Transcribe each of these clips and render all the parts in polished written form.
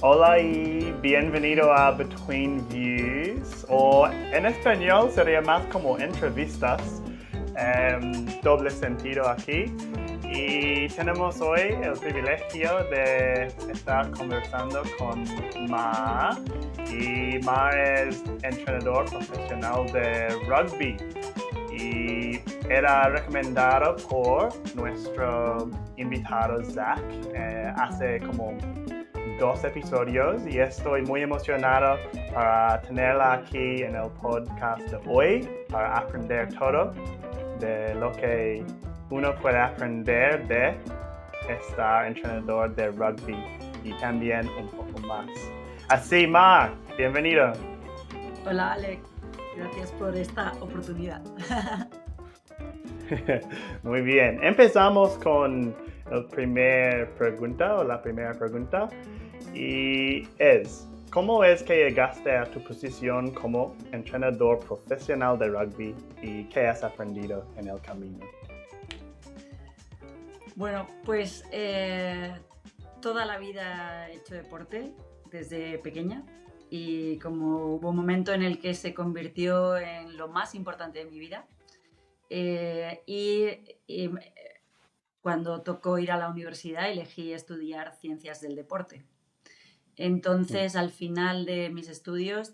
Hola y bienvenido a Between Views, o en español sería más como entrevistas, doble sentido aquí. Y tenemos hoy el privilegio de estar conversando con Ma, y Ma es entrenador profesional de rugby y era recomendado por nuestro invitado Zach hace como 2 episodios y estoy muy emocionado para tenerla aquí en el podcast de hoy para aprender todo de lo que uno puede aprender de estar entrenador de rugby y también un poco más. Así, Ma, bienvenido. Hola, Alex. Gracias por esta oportunidad. Muy bien. Empezamos con la primera pregunta y es, ¿cómo es que llegaste a tu posición como entrenador profesional de rugby y qué has aprendido en el camino? Bueno, pues toda la vida he hecho deporte desde pequeña y como hubo un momento en el que se convirtió en lo más importante de mi vida y cuando tocó ir a la universidad elegí estudiar ciencias del deporte. Mm. Entonces, al final de mis estudios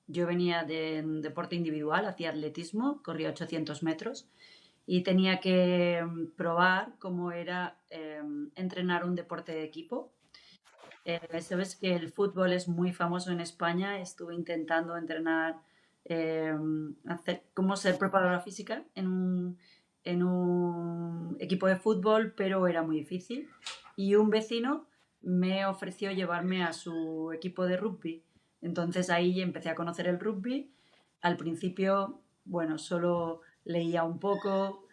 yo venía de un deporte individual, hacía atletismo, corría 800 metros y tenía que probar cómo era entrenar un deporte de equipo. Sabes que el fútbol es muy famoso en España. Estuve intentando entrenar, hacer, cómo ser preparadora física en un equipo de fútbol, pero era muy difícil. Y un vecino me ofreció llevarme a su equipo de rugby. Entonces ahí empecé a conocer el rugby. Al principio, bueno, solo leía un poco,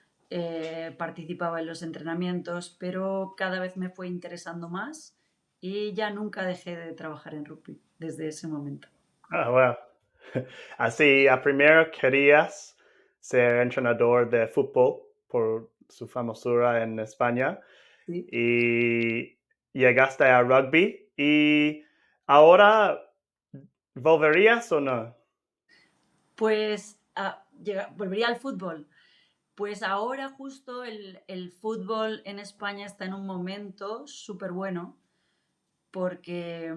participaba en los entrenamientos, pero cada vez me fue interesando más y ya nunca dejé de trabajar en rugby desde ese momento. Ah, wow. Así, a primero querías ser entrenador de fútbol por su famosura en España Sí. y llegaste a rugby y ahora volverías o no? Pues volvería al fútbol. Pues ahora justo el fútbol en España está en un momento súper bueno porque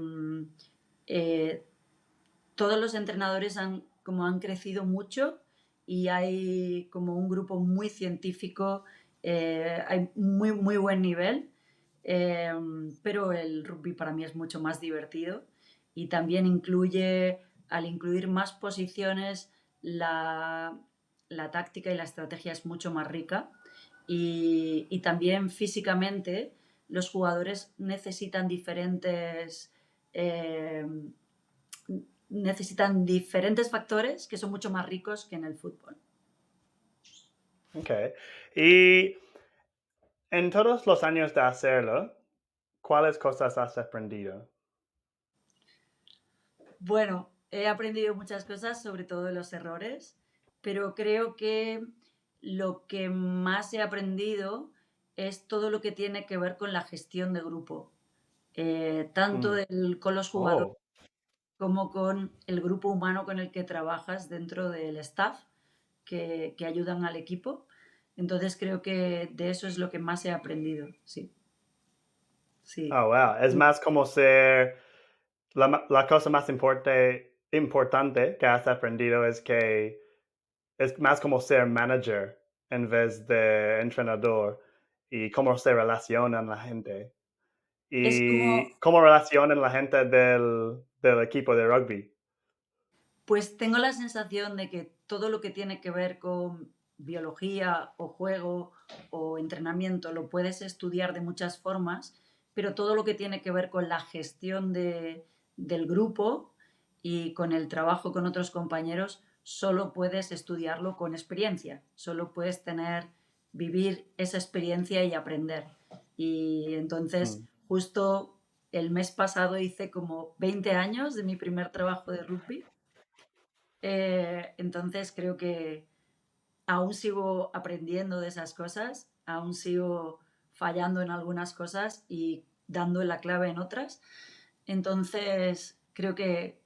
eh, todos los entrenadores han crecido mucho y hay como un grupo muy científico, hay muy buen nivel, eh, pero el rugby para mí es mucho más divertido y también al incluir más posiciones, la, la táctica y la estrategia es mucho más rica y también físicamente los jugadores eh, necesitan diferentes factores que son mucho más ricos que en el fútbol. Okay. Y en todos los años de hacerlo, ¿cuáles cosas has aprendido? Bueno, he aprendido muchas cosas, sobre todo de los errores, pero creo que lo que más he aprendido es todo lo que tiene que ver con la gestión de grupo, tanto Mm. con los jugadores Oh, como con el grupo humano con el que trabajas dentro del staff que ayudan al equipo. Entonces creo que de eso es lo que más he aprendido, sí, sí. oh, wow. Es más como ser, la cosa más importante que has aprendido es que es más como ser manager en vez de entrenador y cómo se relacionan la gente Es como y cómo relacionan la gente del equipo de rugby. Pues tengo la sensación de que todo lo que tiene que ver con biología o juego o entrenamiento lo puedes estudiar de muchas formas, pero todo lo que tiene que ver con la gestión del grupo y con el trabajo con otros compañeros, solo puedes estudiarlo con experiencia, solo puedes vivir esa experiencia y aprender. Y entonces, Mm. justo el mes pasado hice como 20 años de mi primer trabajo de rugby, entonces creo que aún sigo aprendiendo de esas cosas, aún sigo fallando en algunas cosas y dando la clave en otras. Entonces, creo que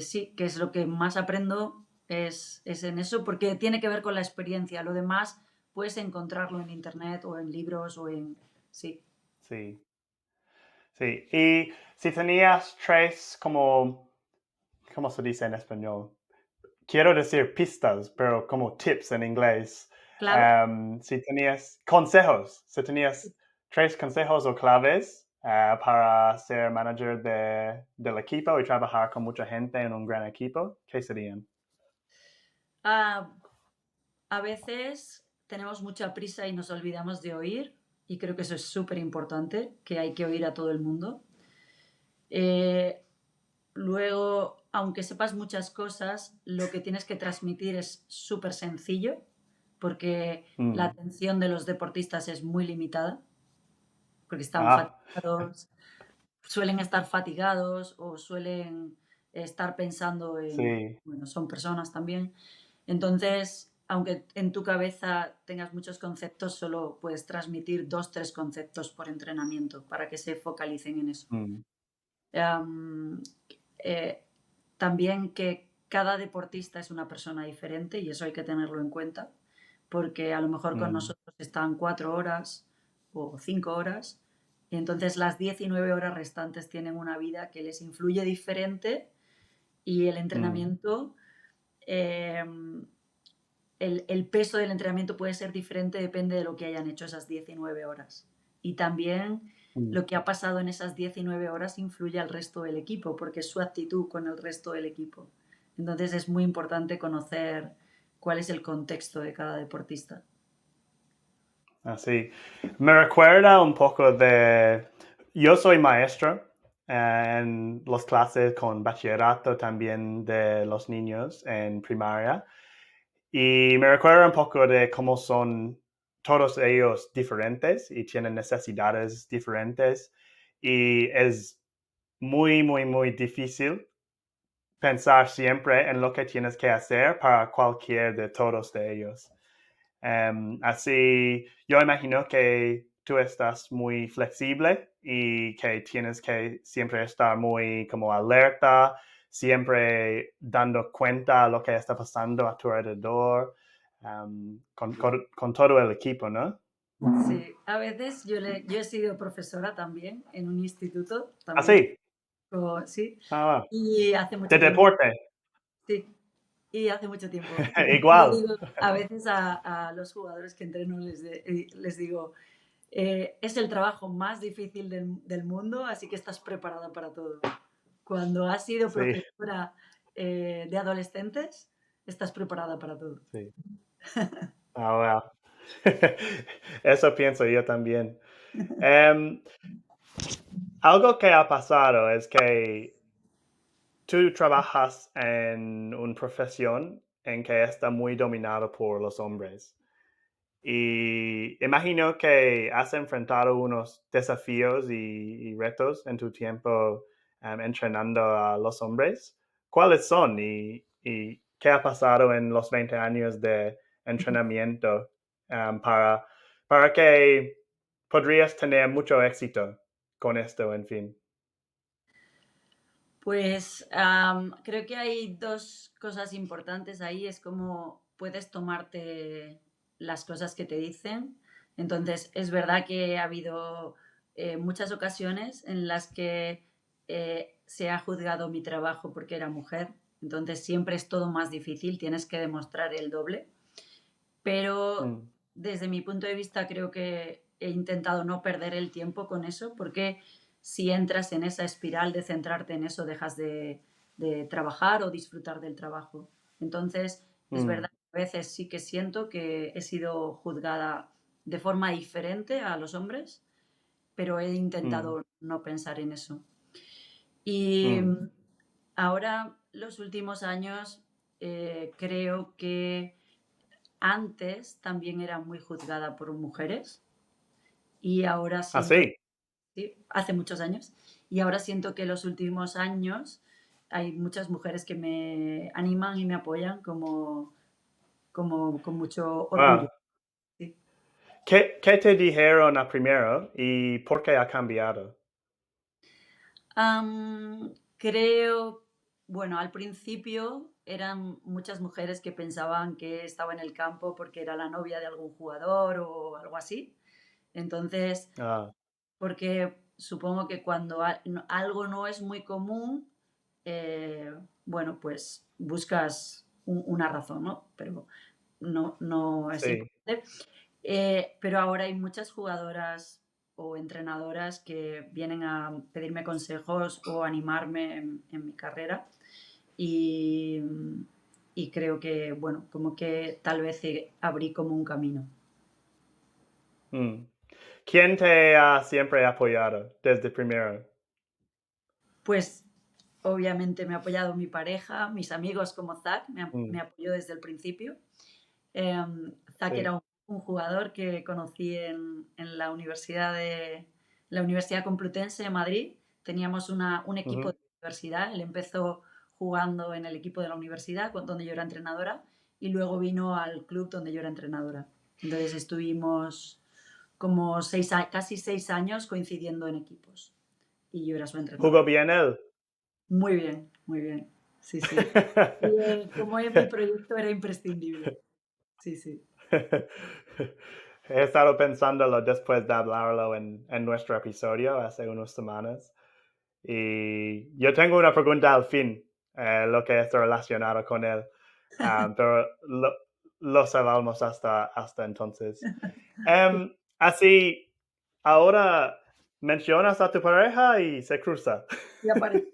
sí, que es lo que más aprendo es en eso, porque tiene que ver con la experiencia. Lo demás puedes encontrarlo en internet o en libros o en... Sí, Sí, sí. Y si tenías tres como, ¿cómo se dice en español? Quiero decir pistas, pero como tips en inglés. clave. Si tenías consejos, si tenías tres consejos o claves para ser manager del equipo y trabajar con mucha gente en un gran equipo, ¿qué serían? Ah, a veces tenemos mucha prisa y nos olvidamos de oír, y creo que eso es súper importante, que hay que oír a todo el mundo. Eh, Luego, aunque sepas muchas cosas, lo que tienes que transmitir es súper sencillo, porque la Mm. atención de los deportistas es muy limitada, porque están Ah, fatigados, suelen estar fatigados o suelen estar pensando en, sí. bueno, son personas también. Entonces, aunque en tu cabeza tengas muchos conceptos, solo puedes transmitir dos, tres conceptos por entrenamiento para que se focalicen en eso. Mm, Am, eh, También que cada deportista es una persona diferente y eso hay que tenerlo en cuenta, porque a lo mejor con mm, nosotros están 4 horas o 5 horas, y entonces las 19 horas restantes tienen una vida que les influye diferente y el mm, entrenamiento, em, el peso del entrenamiento puede ser diferente, depende de lo que hayan hecho esas 19 horas. Y también mm. lo que ha pasado en esas 19 horas influye al resto del equipo, porque es su actitud con el resto del equipo. Entonces es muy importante conocer cuál es el contexto de cada deportista. Así. Me recuerda un poco de... Yo soy maestro en las clases con bachillerato también de los niños en primaria. Y me recuerda un poco de cómo son todos ellos diferentes y tienen necesidades diferentes. Y es muy, muy, muy difícil pensar siempre en lo que tienes que hacer para cualquier de todos de ellos. Así, yo imagino que tú estás muy flexible y que tienes que siempre estar muy como alerta, siempre dando cuenta de lo que está pasando a tu alrededor, con todo el equipo, ¿no? Sí, a veces yo he sido profesora también en un instituto, también, Así, sí, ah, y hace de mucho tiempo. deporte, Sí, y hace mucho tiempo. Entonces le igual, digo a veces a los jugadores que entreno, les digo, es el trabajo más difícil del mundo, así que estás preparada para todo. Cuando has sido sí, profesora de adolescentes, estás preparada para todo. sí. Ah, wow. Eso pienso yo también. Em, Algo que ha pasado es que tú trabajas en una profesión en que está muy dominado por los hombres. Y imagino que has enfrentado unos desafíos y retos en tu tiempo entrenando a los hombres. ¿Cuáles son y qué ha pasado en los 20 años de entrenamiento para, para que podrías tener mucho éxito con esto, en fin? Pues creo que hay dos cosas importantes ahí, es cómo puedes tomarte las cosas que te dicen. Entonces, es verdad que ha habido muchas ocasiones en las que se ha juzgado mi trabajo porque era mujer, entonces siempre es todo más difícil, tienes que demostrar el doble, pero Mm, desde mi punto de vista creo que he intentado no perder el tiempo con eso, porque si entras en esa espiral de centrarte en eso, dejas de trabajar o disfrutar del trabajo. Entonces, es mm, verdad que a veces sí que siento que he sido juzgada de forma diferente a los hombres, pero he mm, intentado no pensar en eso. Y mm. ahora, los últimos años, creo que antes también era muy juzgada por mujeres y ahora siento, Así. sí, hace muchos años, y ahora siento que los últimos años hay muchas mujeres que me animan y me apoyan como con mucho orgullo. Ah, Sí. ¿Qué te dijeron a primero y por qué ha cambiado? Creo, bueno, al principio eran muchas mujeres que pensaban que estaba en el campo porque era la novia de algún jugador o algo así. Entonces, Ah, porque supongo que cuando algo no es muy común, bueno, pues buscas una razón, ¿no? Pero no es sí. importante. Pero ahora hay muchas jugadoras o entrenadoras que vienen a pedirme consejos o animarme en mi carrera y, y creo que, bueno, como que tal vez abrí como un camino. Mm. ¿Quién te ha siempre apoyado desde primero? Pues obviamente me ha apoyado mi pareja, mis amigos como Zach, me Mm, apoyó desde el principio. Zach era sí. un jugador que conocí en la Universidad Complutense de Madrid. Teníamos un equipo Ujú. de universidad. Él empezó jugando en el equipo de la universidad, donde yo era entrenadora, y luego vino al club donde yo era entrenadora. Entonces estuvimos como casi 6 años coincidiendo en equipos y yo era su entrenadora. ¿Jugó bien él? Muy bien, muy bien. Sí, sí. Y como en mi proyecto era imprescindible. Sí, sí. He estado pensándolo después de hablarlo en nuestro episodio hace unas semanas. Y yo tengo una pregunta al fin, lo que es relacionado con él, pero lo sabemos hasta entonces. Así, ahora mencionas a tu pareja y se cruza. Y aparece.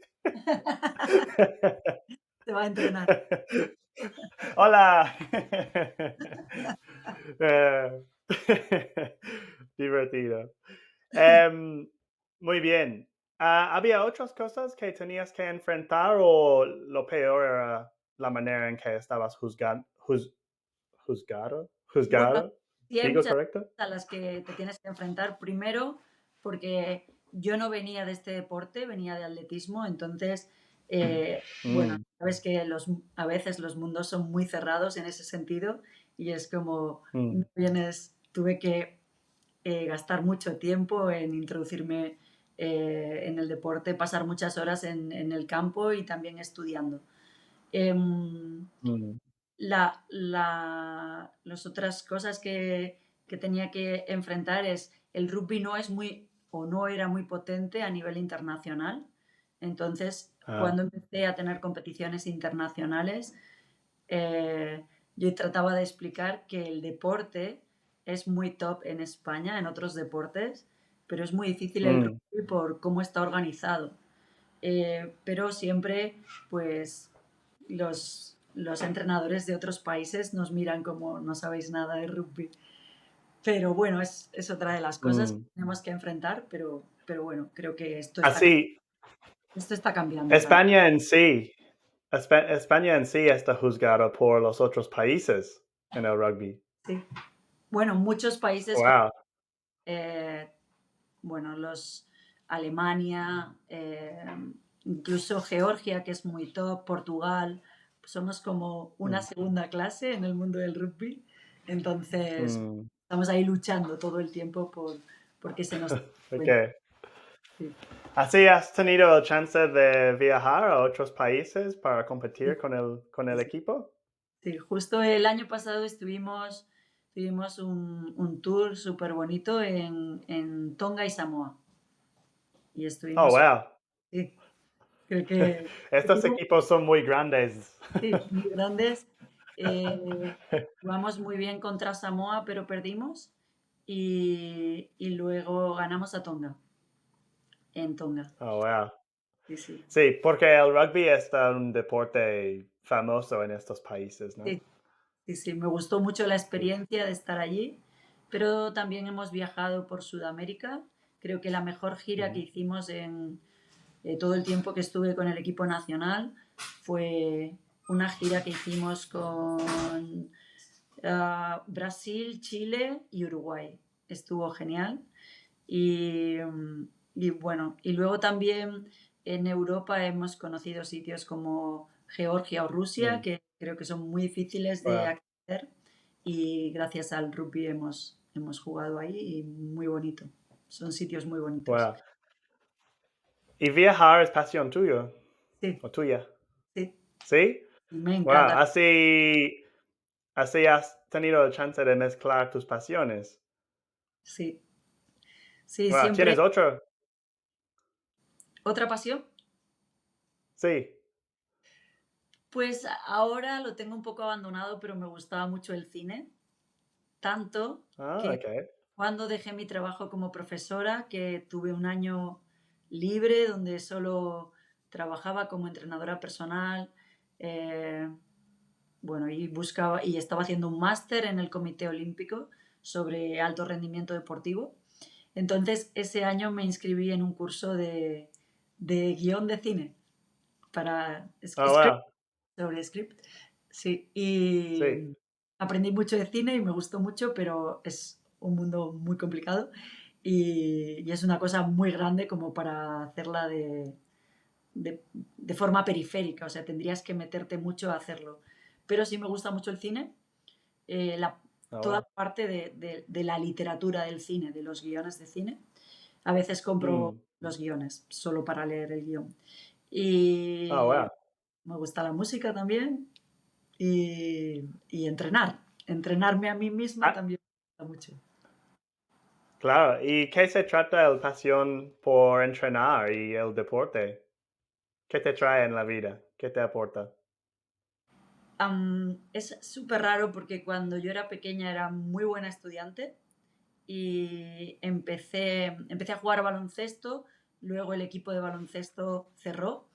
Se va a entrenar. Hola. Eh, Divertido. Em, Muy bien. ¿Había otras cosas que tenías que enfrentar o lo peor era la manera en que estabas juzgado? Bueno, ¿Juzgado? sí hay ¿Digo muchas correcto? cosas a las que te tienes que enfrentar. Primero, porque yo no venía de este deporte, venía de atletismo, entonces, bueno, Mm, sabes que a veces los mundos son muy cerrados en ese sentido y es como, no mm, tuve que gastar mucho tiempo en introducirme en el deporte, pasar muchas horas en el campo y también estudiando. Em, mm, las otras cosas que tenía que enfrentar es el rugby no es muy o no era muy potente a nivel internacional. Entonces, ah, cuando empecé a tener competiciones internacionales, yo trataba de explicar que el deporte es muy top en España, en otros deportes, pero es muy difícil el mm, rugby por cómo está organizado. Pero siempre, pues, los entrenadores de otros países nos miran como no sabéis nada de rugby. Pero bueno, es otra de las cosas que mm. tenemos que enfrentar, pero bueno, creo que Así, esto está cambiando también. España en sí, España en sí está juzgado por los otros países en el rugby. Sí. Bueno, muchos países como Wow. eh, bueno, Alemania, incluso Georgia, que es muy top, Portugal, somos como una Mm, segunda clase en el mundo del rugby. Entonces, mm. estamos ahí luchando todo el tiempo porque se nos cuenta. Okay. Sí, ¿Así has tenido el chance de viajar a otros países para competir sí, con el sí. equipo? Sí, justo el año pasado tuvimos un tour súper bonito en Tonga y Samoa. Y Oh, estuvimos, wow. sí, creo que Estos equipos son muy grandes. sí, muy grandes. Jugamos muy bien contra Samoa, pero perdimos. Y luego ganamos a Tonga, en Tonga. Oh, wow. Sí, sí. Sí, porque el rugby es un deporte famoso en estos países, ¿no? Sí, sí, sí. Me gustó mucho la Sí. experiencia de estar allí, pero también hemos viajado por Sudamérica. Creo que la mejor gira que Ujú. hicimos en todo el tiempo que estuve con el equipo nacional fue una gira que hicimos con Brasil, Chile y Uruguay. Estuvo genial. Y, y bueno, y luego también en Europa hemos conocido sitios como Georgia o Rusia, Mm, que creo que son muy difíciles de wow. acceder y gracias al rugby hemos hemos jugado ahí y muy bonito. Son sitios muy bonitos. Wow. ¿Y viajar es pasión tuyo Sí, o tuya? sí, ¿Sí? me Wow. encanta. Así has tenido la chance de mezclar tus pasiones. Sí, sí, Wow. siempre. ¿Tienes otro? ¿Otra pasión? Sí. Pues ahora lo tengo un poco abandonado, pero me gustaba mucho el cine, tanto Ah, que ok. cuando dejé mi trabajo como profesora, que tuve un año libre donde solo trabajaba como entrenadora personal, eh, bueno, y buscaba y estaba haciendo un máster en el Comité Olímpico sobre alto rendimiento deportivo. Entonces, ese año me inscribí en un curso de guión de cine para Oh, script, wow. sobre script. Sí, Sí. y aprendí mucho de cine y me gustó mucho, pero es un mundo muy complicado y es una cosa muy grande como para hacerla de forma periférica, o sea, tendrías que meterte mucho a hacerlo. Pero sí me gusta mucho el cine, eh, la- Oh, toda wow. la parte de la literatura del cine, de los guiones de cine. A veces compro Mm. los guiones solo para leer el guión. Oh, Y wow. me gusta la música también y entrenar. Entrenarme a mí misma Ah, también me gusta mucho. claro. ¿Y qué se trata la pasión por entrenar y el deporte? ¿Qué te trae en la vida? ¿Qué te aporta? Es súper raro porque cuando yo era pequeña era muy buena estudiante y empecé a jugar baloncesto, luego el equipo de baloncesto cerró,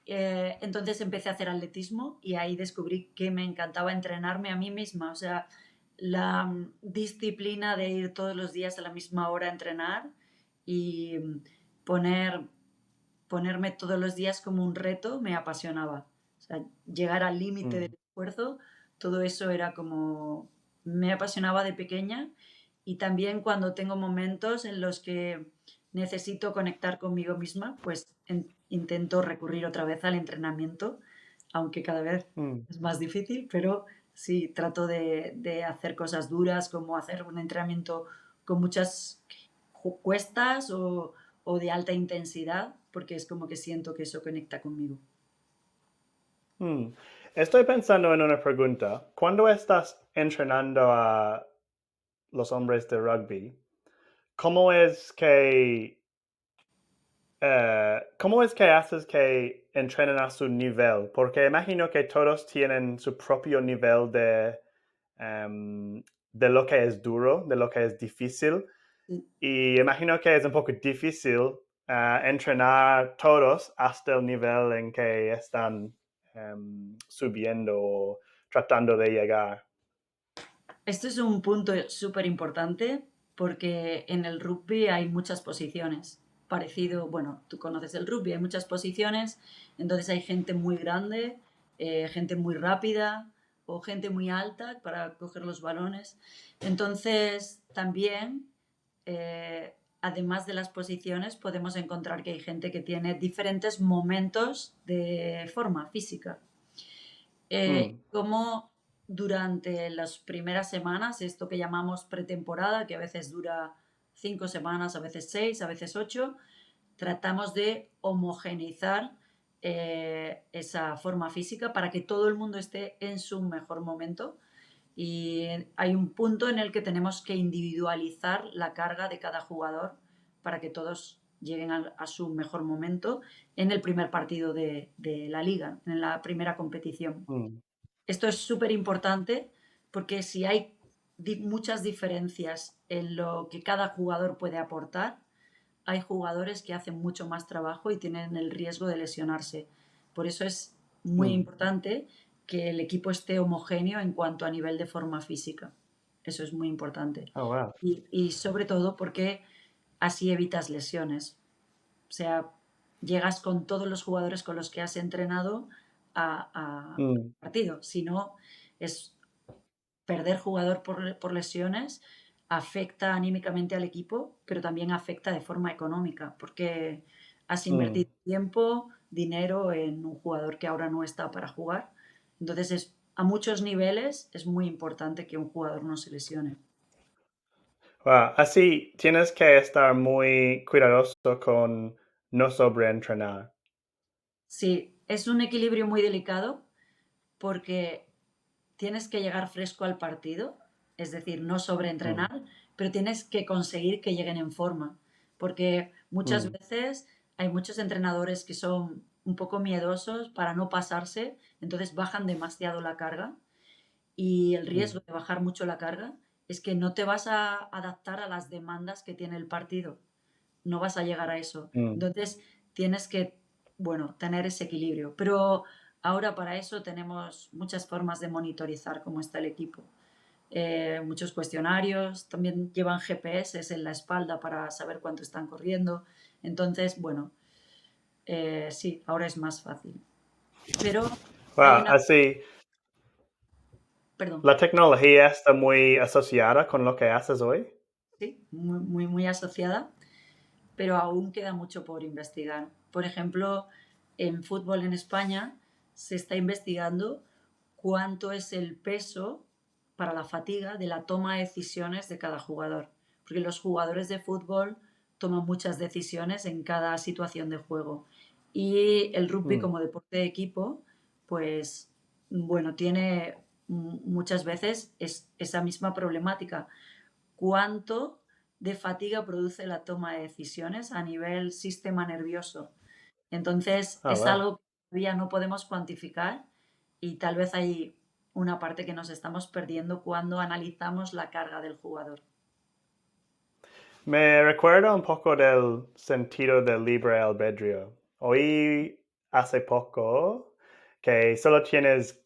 entonces empecé a hacer atletismo y ahí descubrí que me encantaba entrenarme a mí misma, o sea, la disciplina de ir todos los días a la misma hora a entrenar y poner, ponerme todos los días como un reto me apasionaba. O sea, llegar al límite del Mm. esfuerzo, todo eso era como, me apasionaba de pequeña y también cuando tengo momentos en los que necesito conectar conmigo misma, pues intento recurrir otra vez al entrenamiento, aunque cada vez Mm. es más difícil, pero sí trato de hacer cosas duras como hacer un entrenamiento con muchas cuestas o de alta intensidad, porque es como que siento que eso conecta conmigo. Mm. Estoy pensando en una pregunta. Cuando estás entrenando a los hombres de rugby, ¿cómo es que, cómo es que haces que entrenen a su nivel? Porque imagino que todos tienen su propio nivel de lo que es duro, de lo que es difícil. Sí. Y imagino que es un poco difícil entrenar todos hasta el nivel en que están subiendo o tratando de llegar. Esto es un punto súper importante porque en el rugby hay muchas posiciones. Parecido, bueno, tú conoces el rugby, hay muchas posiciones, entonces hay gente muy grande, gente muy rápida o gente muy alta para coger los balones. Entonces, también, además de las posiciones, podemos encontrar que hay gente que tiene diferentes momentos de forma física. Mm, Como durante las primeras semanas, esto que llamamos pretemporada, que a veces dura 5 semanas, a veces 6, a veces 8, tratamos de homogeneizar esa forma física para que todo el mundo esté en su mejor momento. Y hay un punto en el que tenemos que individualizar la carga de cada jugador para que todos lleguen a su mejor momento en el primer partido de la liga, en la primera competición. mm, Esto es súper importante porque si hay muchas diferencias en lo que cada jugador puede aportar, hay jugadores que hacen mucho más trabajo y tienen el riesgo de lesionarse. Por eso es muy mm. importante que el equipo esté homogéneo en cuanto a nivel de forma física. Eso es muy importante. Oh, wow. Y sobre todo porque así evitas lesiones. O sea, llegas con todos los jugadores con los que has entrenado a Mm, partido. Si no, es perder jugador por lesiones afecta anímicamente al equipo, pero también afecta de forma económica, porque has mm. invertido tiempo, dinero en un jugador que ahora no está para jugar. Entonces, a muchos niveles es muy importante que un jugador no se lesione. Wow, así tienes que estar muy cuidadoso con no sobreentrenar. Sí, es un equilibrio muy delicado porque tienes que llegar fresco al partido, es decir, no Mm, sobreentrenar, pero tienes que conseguir que lleguen en forma, porque muchas mm, veces hay muchos entrenadores que son un poco miedosos para no pasarse, entonces bajan demasiado la carga y el mm, riesgo de bajar mucho la carga es que no te vas a adaptar a las demandas que tiene el partido, no vas a llegar a eso. mm. Entonces tienes que, bueno, tener ese equilibrio. Pero ahora para eso tenemos muchas formas de monitorizar cómo está el equipo. Muchos cuestionarios, también llevan GPS en la espalda para saber cuánto están corriendo. Entonces, bueno, sí, ahora es más fácil. Pero hay Wow, una, así perdón, la tecnología está muy asociada con lo que haces hoy. sí, muy, muy, muy asociada, pero aún queda mucho por investigar. Por ejemplo, en fútbol en España se está investigando cuánto es el peso para la fatiga de la toma de decisiones de cada jugador, porque los jugadores de fútbol toman muchas decisiones en cada situación de juego y el rugby Mm, como deporte de equipo, pues bueno, tiene muchas veces esa misma problemática. ¿Cuánto de fatiga produce la toma de decisiones a nivel sistema nervioso? Entonces, oh, es wow. algo que todavía no podemos cuantificar y tal vez hay una parte que nos estamos perdiendo cuando analizamos la carga del jugador. Me recuerda un poco del sentido del libre albedrío. Oí hace poco que solo tienes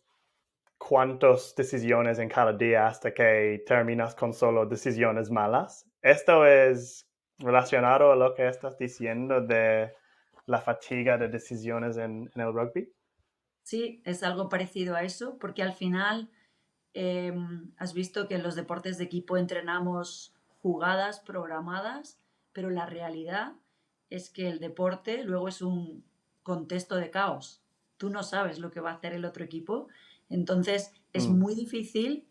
cuántas decisiones en cada día hasta que terminas con solo decisiones malas. Esto es relacionado a lo que estás diciendo de la fatiga de decisiones en el rugby. Sí, es algo parecido a eso, porque al final has visto que en los deportes de equipo entrenamos jugadas programadas, pero la realidad es que el deporte luego es un contexto de caos. Tú no sabes lo que va a hacer el otro equipo, entonces es Mm, muy difícil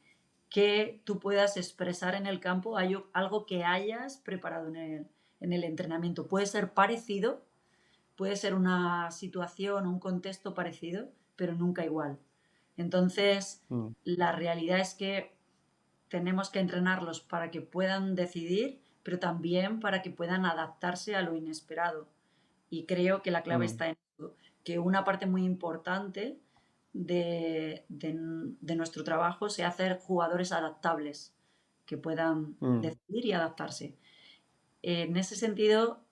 que tú puedas expresar en el campo algo que hayas preparado en el entrenamiento. Puede ser parecido, puede ser una situación o un contexto parecido, pero nunca igual. Entonces, mm, la realidad es que tenemos que entrenarlos para que puedan decidir, pero también para que puedan adaptarse a lo inesperado. Y creo que la clave mm, está en eso, que una parte muy importante de nuestro trabajo sea hacer jugadores adaptables, que puedan mm. decidir y adaptarse. En ese sentido,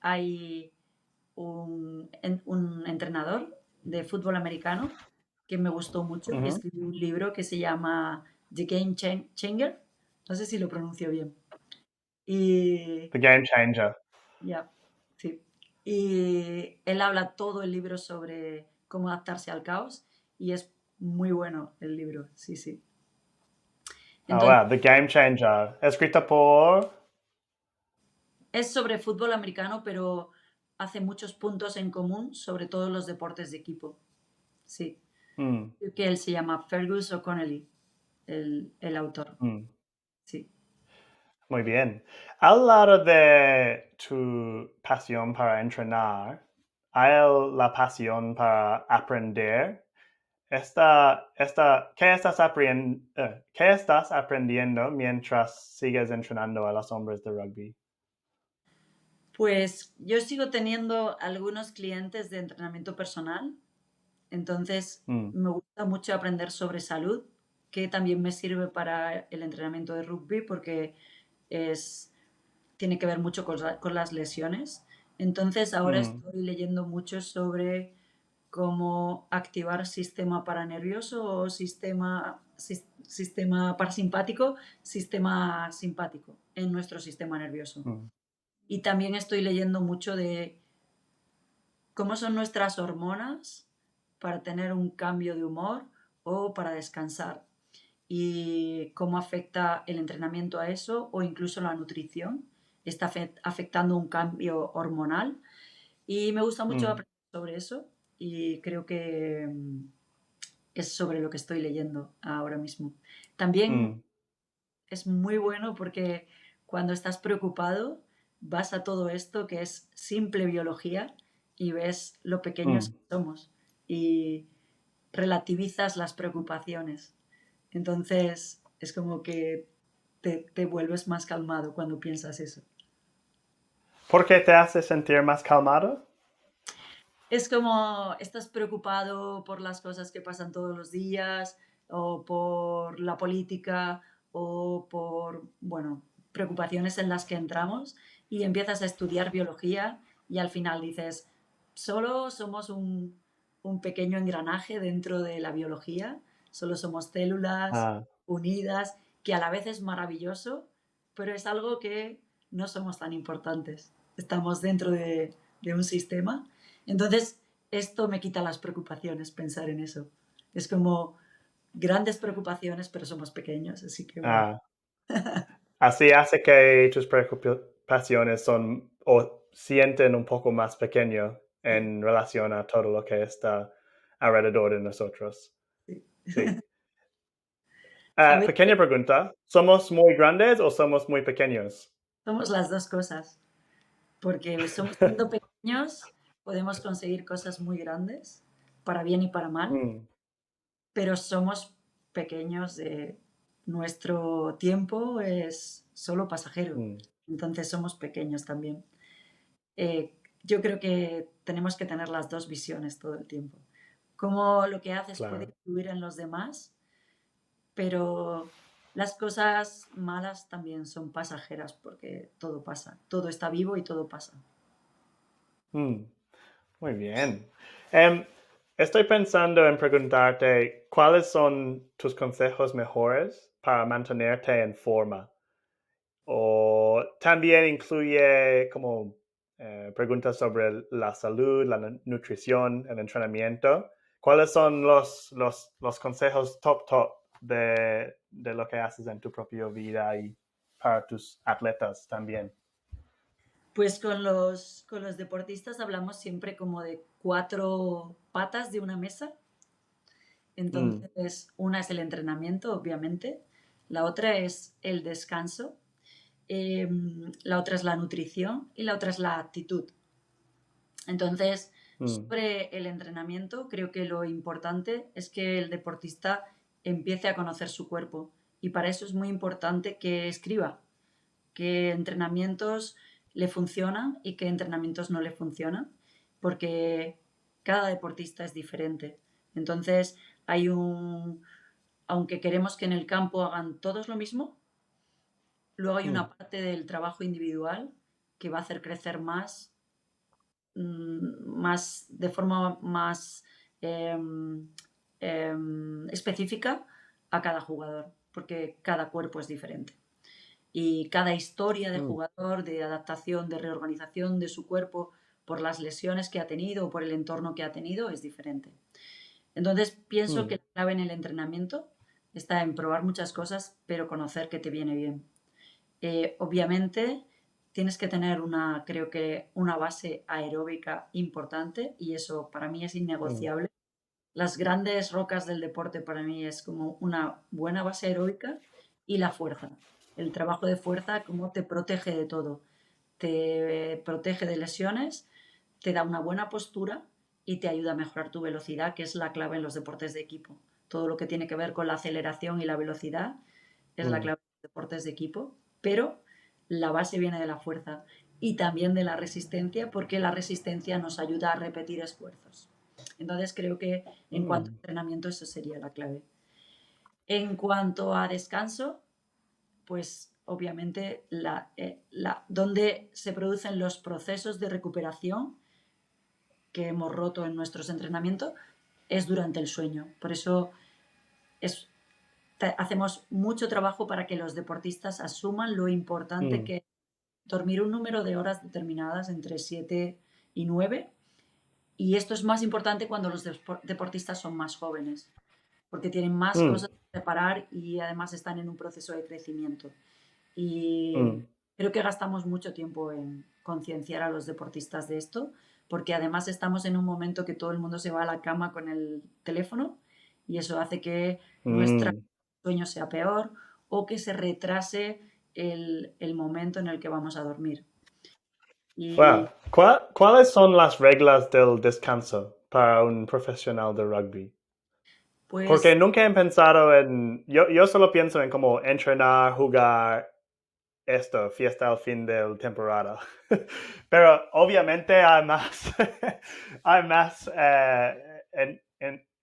hay un entrenador de fútbol americano que me gustó mucho y Ujú. escribió un libro que se llama The Game Changer. No sé si lo pronuncio bien. Y The game changer. ya, sí. Y él habla todo el libro sobre cómo adaptarse al caos y es muy bueno el libro, sí, sí. Oh, Entonces, wow, The Game Changer. Escrita por... es sobre fútbol americano, pero hace muchos puntos en común sobre todos los deportes de equipo. Sí. Mm, Creo que él se llama Fergus O'Connelly, el autor. mm. Sí. Muy bien. Al lado de tu pasión para entrenar, hay la pasión para aprender. ¿Qué estás aprendiendo mientras sigues entrenando a los hombres de rugby? Pues yo sigo teniendo algunos clientes de entrenamiento personal, entonces Mm, me gusta mucho aprender sobre salud, que también me sirve para el entrenamiento de rugby porque es, tiene que ver mucho con las lesiones. Entonces ahora mm, estoy leyendo mucho sobre cómo activar sistema paranervioso o sistema parasimpático, sistema simpático en nuestro sistema nervioso. mm, Y también estoy leyendo mucho de cómo son nuestras hormonas para tener un cambio de humor o para descansar y cómo afecta el entrenamiento a eso o incluso la nutrición. Está afectando un cambio hormonal y me gusta mucho mm, aprender sobre eso y creo que es sobre lo que estoy leyendo ahora mismo. También mm, es muy bueno porque cuando estás preocupado, vas a todo esto que es simple biología y ves lo pequeños Mm. que somos y relativizas las preocupaciones. Entonces, es como que te vuelves más calmado cuando piensas eso. ¿Por qué te hace sentir más calmado? Es como estás preocupado por las cosas que pasan todos los días o por la política o por, bueno, preocupaciones en las que entramos y empiezas a estudiar biología y al final dices, solo somos un pequeño engranaje dentro de la biología, solo somos células Ah, unidas, que a la vez es maravilloso, pero es algo que no somos tan importantes. Estamos dentro de un sistema, entonces, esto me quita las preocupaciones, pensar en eso. Es como grandes preocupaciones, pero somos pequeños, así que bueno. ah. Así hace que tus preocupaciones son o sienten un poco más pequeño Sí, en relación a todo lo que está alrededor de nosotros. sí. Sí. A veces Pequeña pregunta, ¿somos muy grandes o somos muy pequeños? somos las dos cosas, porque somos siendo pequeños podemos conseguir cosas muy grandes, para bien y para mal, Mm, pero somos pequeños de nuestro tiempo es solo pasajero, mm, entonces somos pequeños también. Yo creo que tenemos que tener las 2 visiones todo el tiempo. Cómo lo que haces puede claro. influir en los demás, pero las cosas malas también son pasajeras, porque todo pasa, todo está vivo y todo pasa. Mm, muy bien. Em, Estoy pensando en preguntarte, ¿cuáles son tus consejos mejores para mantenerte en forma? O también incluye como preguntas sobre la salud, la nutrición, el entrenamiento. ¿Cuáles son los consejos top de lo que haces en tu propia vida y para tus atletas también? Pues con los deportistas hablamos siempre como de 4 patas de una mesa. Mm, Entonces, una es el entrenamiento, obviamente, la otra es el descanso, la otra es la nutrición y la otra es la actitud. Entonces, mm, sobre el entrenamiento, creo que lo importante es que el deportista empiece a conocer su cuerpo y para eso es muy importante que escriba qué entrenamientos le funcionan y qué entrenamientos no le funcionan, porque cada deportista es diferente. Entonces, aunque queremos que en el campo hagan todos lo mismo, luego hay mm, una parte del trabajo individual que va a hacer crecer más de forma más em, específica a cada jugador, porque cada cuerpo es diferente. Y cada historia de mm, jugador, de adaptación, de reorganización de su cuerpo por las lesiones que ha tenido o por el entorno que ha tenido es diferente. Entonces, pienso que mm, la clave en el entrenamiento está en probar muchas cosas, pero conocer que te viene bien. Obviamente tienes que tener creo que una base aeróbica importante y eso para mí es mm, innegociable. Las grandes rocas del deporte para mí es como una buena base aeróbica y la fuerza. El trabajo de fuerza, cómo te protege de todo. Te protege de lesiones, te da una buena postura y te ayuda a mejorar tu velocidad, que es la clave en los deportes de equipo. Todo lo que tiene que ver con la aceleración y la velocidad es la mm, clave de los deportes de equipo, pero la base viene de la fuerza y también de la resistencia, porque la resistencia nos ayuda a repetir esfuerzos. Entonces creo que en cuanto a mm, entrenamiento eso sería la clave. En cuanto a descanso, pues obviamente donde se producen los procesos de recuperación que hemos roto en nuestros entrenamientos es durante el sueño. Por eso es, hacemos mucho trabajo para que los deportistas asuman lo importante mm, que es dormir un número de horas determinadas entre 7 y 9. Y esto es más importante cuando los deportistas son más jóvenes, porque tienen más mm, cosas que preparar y además están en un proceso de crecimiento. Y mm, creo que gastamos mucho tiempo en concienciar a los deportistas de esto, porque además estamos en un momento que todo el mundo se va a la cama con el teléfono y eso hace que nuestro mm, sueño sea peor o que se retrase el momento en el que vamos a dormir. Wow. Y ¿Cuáles son las reglas del descanso para un profesional de rugby? Porque pues nunca he pensado en, yo solo pienso en cómo entrenar, jugar esto, fiesta al fin de temporada. Pero obviamente hay más, hay más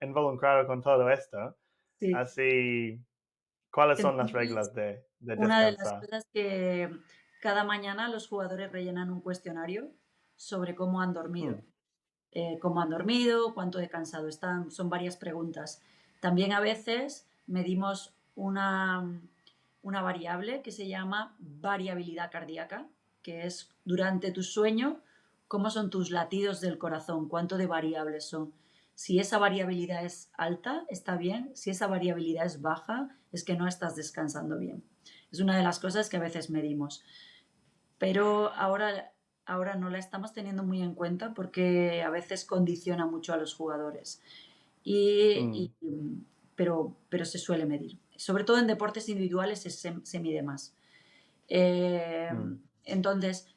involucrado con todo esto. sí, Así, ¿cuáles son las entonces reglas de una de las descansar? cosas que cada mañana los jugadores rellenan un cuestionario sobre Hmm. cómo han dormido, cuánto de cansado están, son varias preguntas. También a veces medimos una variable que se llama variabilidad cardíaca, que es durante tu sueño, cómo son tus latidos del corazón, cuánto de variables son. Si esa variabilidad es alta, está bien. Si esa variabilidad es baja, es que no estás descansando bien. Es una de las cosas que a veces medimos. Pero ahora no la estamos teniendo muy en cuenta porque a veces condiciona mucho a los jugadores. Y, Hmm. pero se suele medir. Sobre todo en deportes individuales se mide más. Eh, Hmm. entonces,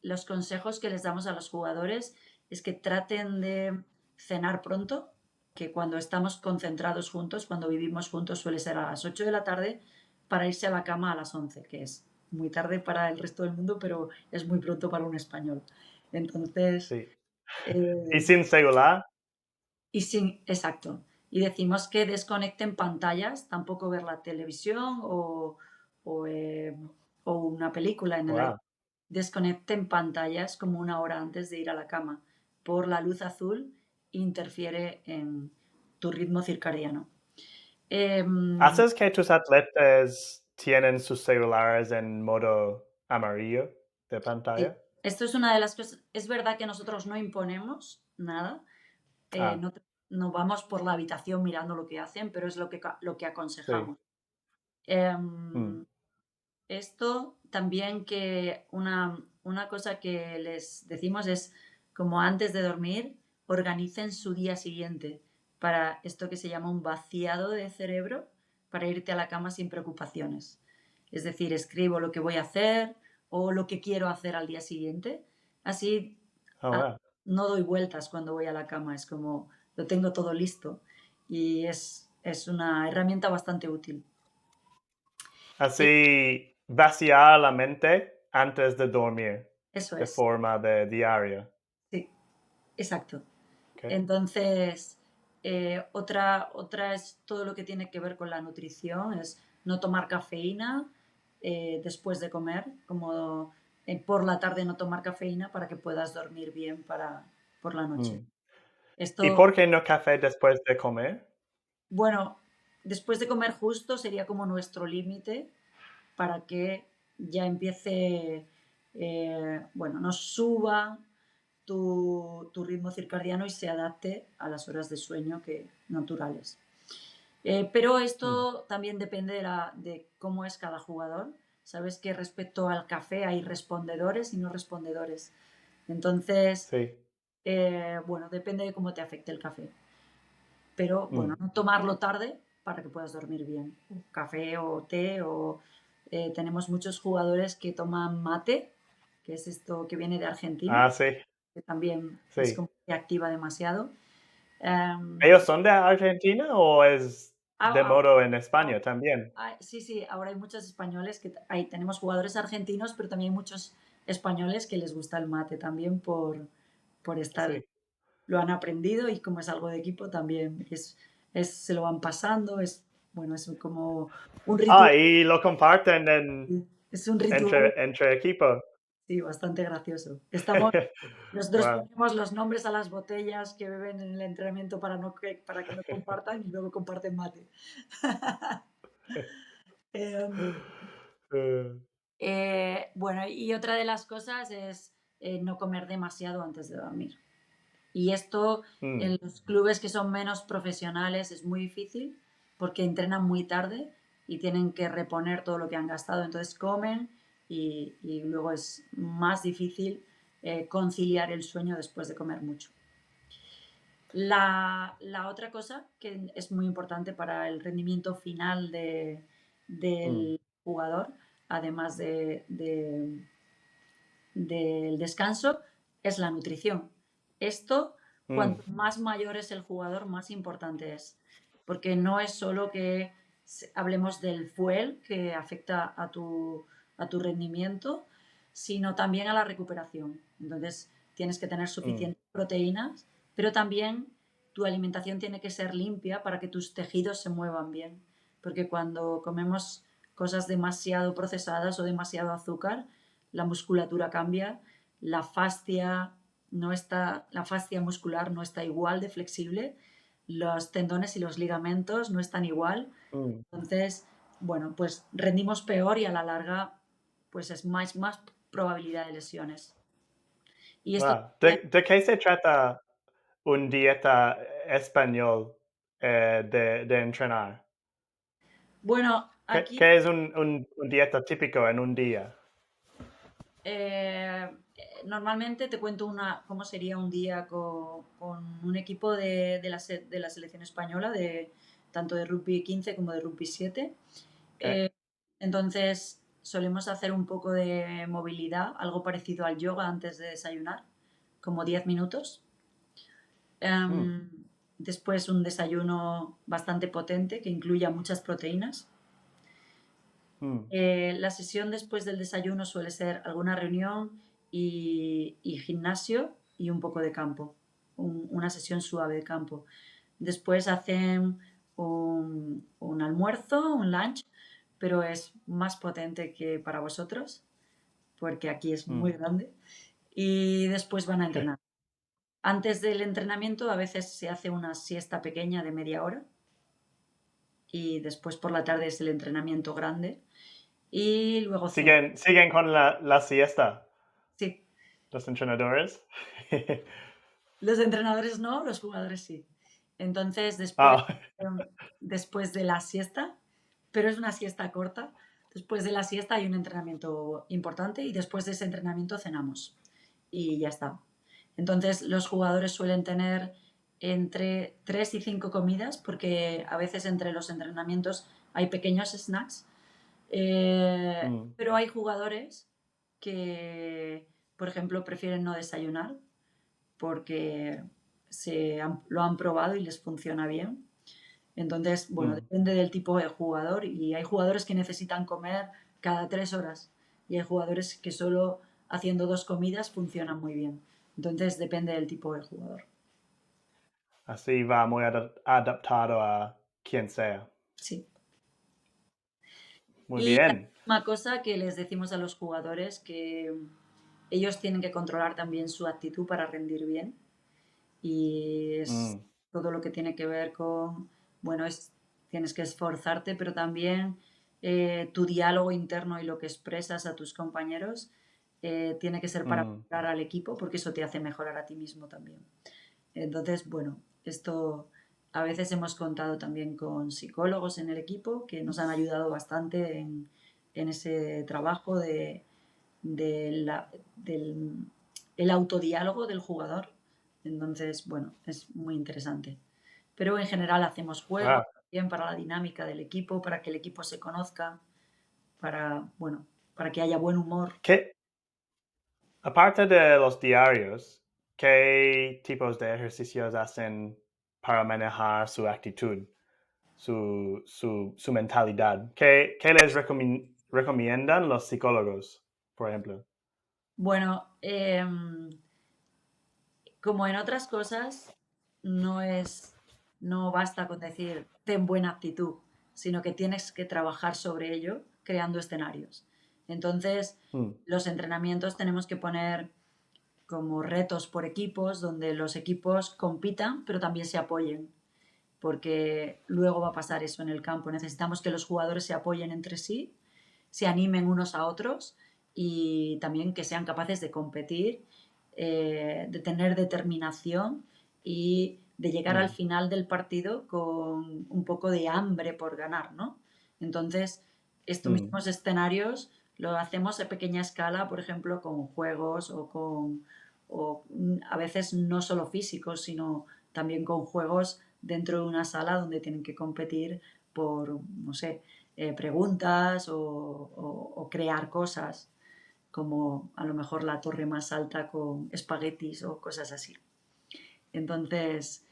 los consejos que les damos a los jugadores es que traten de cenar pronto, que cuando estamos concentrados juntos, cuando vivimos juntos, suele ser a las 8 de la tarde, para irse a la cama a las 11, que es muy tarde para el resto del mundo, pero es muy pronto para un español. Entonces, Sí. Y eh, sin celular. y sin, exacto. Y decimos que desconecten pantallas, tampoco ver la televisión o, eh, o una película en el iPad. Wow. Desconecten pantallas como una hora antes de ir a la cama. Por la luz azul interfiere en tu ritmo circadiano. Em, ¿Haces que tus atletas tienen sus celulares en modo amarillo de sí, pantalla? esto es una de las cosas. Es verdad que nosotros no imponemos nada, Ah, no, no vamos por la habitación mirando lo que hacen, pero es lo que sí. aconsejamos. Mm. Em, Esto también que una cosa que les decimos es, como antes de dormir, organicen su día siguiente para esto que se llama un vaciado de cerebro, para irte a la cama sin preocupaciones. Es decir, escribo lo que voy a hacer o lo que quiero hacer al día siguiente. Así Oh, ah, wow. no doy vueltas cuando voy a la cama, es como lo tengo todo listo y es una herramienta bastante útil. Y Así vaciar la mente antes de dormir eso de es, forma de diaria. sí, exacto. Okay. Entonces, otra es todo lo que tiene que ver con la nutrición, es no tomar cafeína después de comer, como por la tarde no tomar cafeína para que puedas dormir bien por la noche. Mm. ¿Y Esto, por qué no café después de comer? bueno, después de comer justo sería como nuestro límite para que ya empiece, bueno, no suba tu ritmo circadiano y se adapte a las horas de sueño naturales. Pero Mm. esto también depende de cómo es cada jugador. Sabes que respecto al café hay respondedores y no respondedores. Entonces, Sí. bueno, depende de cómo te afecte el café. Pero bueno, Mm. no tomarlo tarde para que puedas dormir bien. Café o té o tenemos muchos jugadores que toman mate, que es esto que viene de Argentina, Ah, sí, que también es sí. como que activa demasiado. Em, ¿Ellos son de Argentina o es de a- modo en a- España también? sí, sí, ahora hay muchos españoles ahí tenemos jugadores argentinos, pero también hay muchos españoles que les gusta el mate también por estar, Sí. lo han aprendido y como es algo de equipo también se lo van pasando, bueno, es como un ritual, Ah, y lo comparten es un ritual, entre equipo. sí, bastante gracioso. Nosotros Wow. ponemos los nombres a las botellas que beben en el entrenamiento para que no compartan y luego comparten mate. Em, bueno, y otra de las cosas es no comer demasiado antes de dormir. Y esto Mm. en los clubes que son menos profesionales es muy difícil porque entrenan muy tarde y tienen que reponer todo lo que han gastado. Entonces comen y luego es más difícil conciliar el sueño después de comer mucho. La otra cosa que es muy importante para el rendimiento final Mm. jugador, además del descanso, es la nutrición. Esto, Mm, cuanto más mayor es el jugador, más importante es, porque no es solo que hablemos del fuel que afecta a tu rendimiento, sino también a la recuperación. Entonces, tienes que tener mm. suficientes proteínas, pero también tu alimentación tiene que ser limpia para que tus tejidos se muevan bien, porque cuando comemos cosas demasiado procesadas o demasiado azúcar, la musculatura cambia, la fascia la fascia muscular no está igual de flexible, los tendones y los ligamentos no están igual. Mm. Entonces, bueno, pues rendimos peor y a la larga, pues es más probabilidad de lesiones. Y esto Wow. ¿De qué se trata un dieta español de entrenar? bueno, ¿Qué, aquí qué es un dieta típico en un día? Eh, normalmente te cuento cómo sería un día con un equipo de la selección española, tanto de rugby 15 como de rugby 7. Okay. Eh, entonces, solemos hacer un poco de movilidad, algo parecido al yoga antes de desayunar, como 10 minutos. Mm, Em, Después un desayuno bastante potente que incluya muchas proteínas. mm, La sesión después del desayuno suele ser alguna reunión y gimnasio y un poco de campo, una sesión suave de campo. Después hacen un almuerzo, un lunch, pero es más potente que para vosotros, porque aquí es muy mm. grande. Y después van a entrenar. Antes del entrenamiento a veces se hace una siesta pequeña de media hora y después por la tarde es el entrenamiento grande y luego cena. ¿Siguen con la siesta Sí, los entrenadores? los entrenadores no, los jugadores sí. Entonces, Ah, después de la siesta, pero es una siesta corta, después de la siesta hay un entrenamiento importante y después de ese entrenamiento cenamos y ya está. Entonces, los jugadores suelen tener entre 3 y 5 comidas porque a veces entre los entrenamientos hay pequeños snacks, mm, pero hay jugadores que, por ejemplo, prefieren no desayunar porque lo han probado y les funciona bien. Entonces, bueno, mm. depende del tipo de jugador y hay jugadores que necesitan comer cada 3 horas y hay jugadores que solo haciendo 2 comidas funcionan muy bien. Entonces, depende del tipo de jugador. Así va muy adaptado a quien sea. Sí. Muy Y la bien. última cosa que les decimos a los jugadores que ellos tienen que controlar también su actitud para rendir bien y es Mm, todo lo que tiene que ver con, bueno, tienes que esforzarte, pero también tu diálogo interno y lo que expresas a tus compañeros tiene que ser para mm. mejorar al equipo, porque eso te hace mejorar a ti mismo también. Entonces, bueno, esto a veces hemos contado también con psicólogos en el equipo que nos han ayudado bastante en ese trabajo del el autodiálogo del jugador. Entonces, bueno, es muy interesante. Pero en general hacemos juegos Wow. también para la dinámica del equipo, para que el equipo se conozca, bueno, para que haya buen humor. ¿Qué, aparte de los diarios, qué tipos de ejercicios hacen para manejar su actitud, su mentalidad? ¿Qué les recomiendan los psicólogos, por ejemplo? Bueno, como en otras cosas, no es, no basta con decir ten buena actitud, sino que tienes que trabajar sobre ello creando escenarios. Entonces, Mm, los entrenamientos tenemos que poner como retos por equipos, donde los equipos compitan, pero también se apoyen, porque luego va a pasar eso en el campo. Necesitamos que los jugadores se apoyen entre sí, se animen unos a otros y también que sean capaces de competir, de tener determinación y de llegar al mm, final del partido con un poco de hambre por ganar, ¿no? Entonces, estos mm, mismos escenarios lo hacemos a pequeña escala, por ejemplo, con juegos o a veces no solo físicos, sino también con juegos dentro de una sala donde tienen que competir por, no sé, preguntas o crear cosas, como a lo mejor la torre más alta con espaguetis o cosas así. Entonces,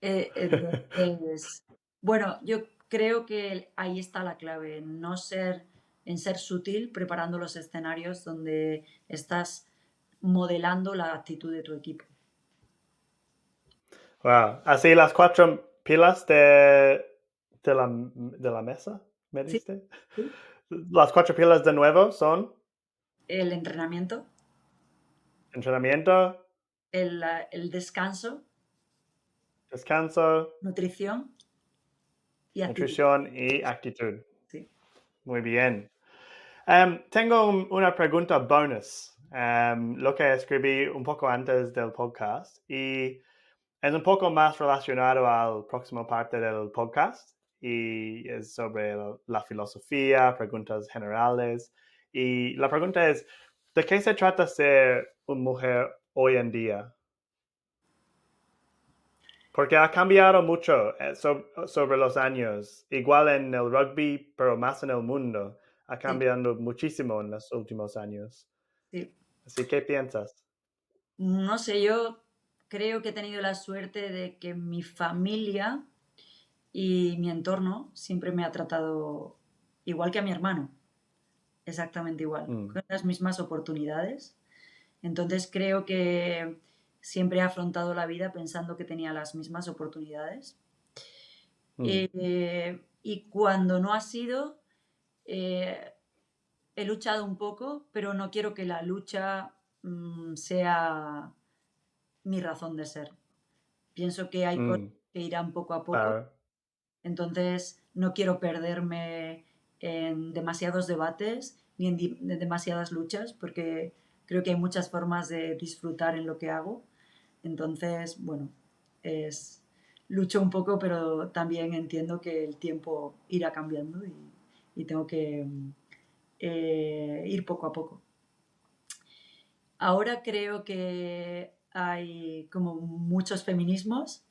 entonces, bueno, yo creo que ahí está la clave, en ser sutil preparando los escenarios donde estás modelando la actitud de tu equipo. Wow. Así las 4 pilas de la mesa, ¿me Sí, diste? sí. Las 4 pilas de nuevo son El entrenamiento, entrenamiento, el descanso, descanso, nutrición y actitud. nutrición y actitud. Sí. Muy bien. Tengo una pregunta bonus, lo que escribí un poco antes del podcast y es un poco más relacionado al próximo parte del podcast y es sobre la filosofía, preguntas generales. Y la pregunta es, ¿de qué se trata ser una mujer hoy en día? Porque ha cambiado mucho sobre los años, igual en el rugby, pero más en el mundo. Ha Sí, cambiado muchísimo en los últimos años. sí. Así que piensas. No sé, yo creo que he tenido la suerte de que mi familia y mi entorno siempre me ha tratado igual que a mi hermano, exactamente igual, Mm, con las mismas oportunidades. Entonces creo que siempre he afrontado la vida pensando que tenía las mismas oportunidades. mm, Y cuando no ha sido, eh, he luchado un poco, pero no quiero que la lucha sea mi razón de ser. Pienso que hay cosas mm, que irán poco a poco, claro. entonces no quiero perderme en demasiados debates ni en demasiadas luchas, porque creo que hay muchas formas de disfrutar en lo que hago. Entonces, bueno, es lucho un poco, pero también entiendo que el tiempo irá cambiando y tengo que ir poco a poco. Ahora creo que hay como muchos feminismos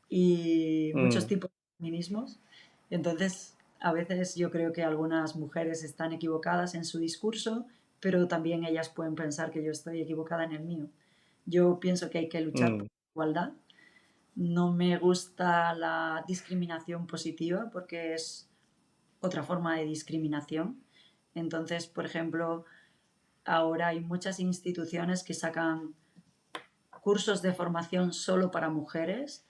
y muchos Mm, tipos de feminismos. Entonces, a veces yo creo que algunas mujeres están equivocadas en su discurso, pero también ellas pueden pensar que yo estoy equivocada en el mío. Yo pienso que hay que luchar por mm, la igualdad. No me gusta la discriminación positiva porque es otra forma de discriminación. Entonces, por ejemplo, ahora hay muchas instituciones que sacan cursos de formación solo para mujeres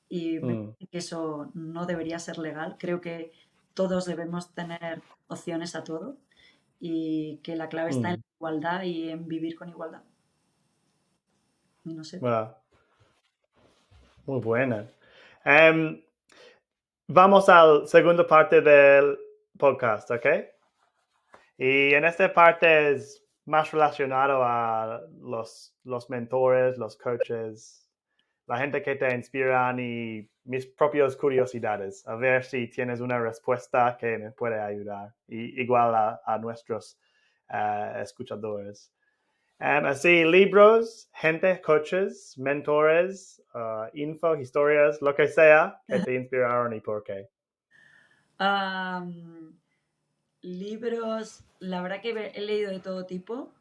y me mm, parece que eso no debería ser legal. Creo que todos debemos tener opciones a todo y que la clave está en mm. la igualdad y en vivir con igualdad. No sé. Wow, muy buena. Em, Vamos al segunda parte del podcast, ¿ok? Y en esta parte es más relacionado a los mentores, los coaches, la gente que te inspiran y mis propias curiosidades, a ver si tienes una respuesta que me puede ayudar, y, igual a nuestros escuchadores. Así, libros, gente, coaches, mentores, info, historias, lo que sea que te inspiraron y por qué. Am, libros, la verdad que he leído de todo tipo,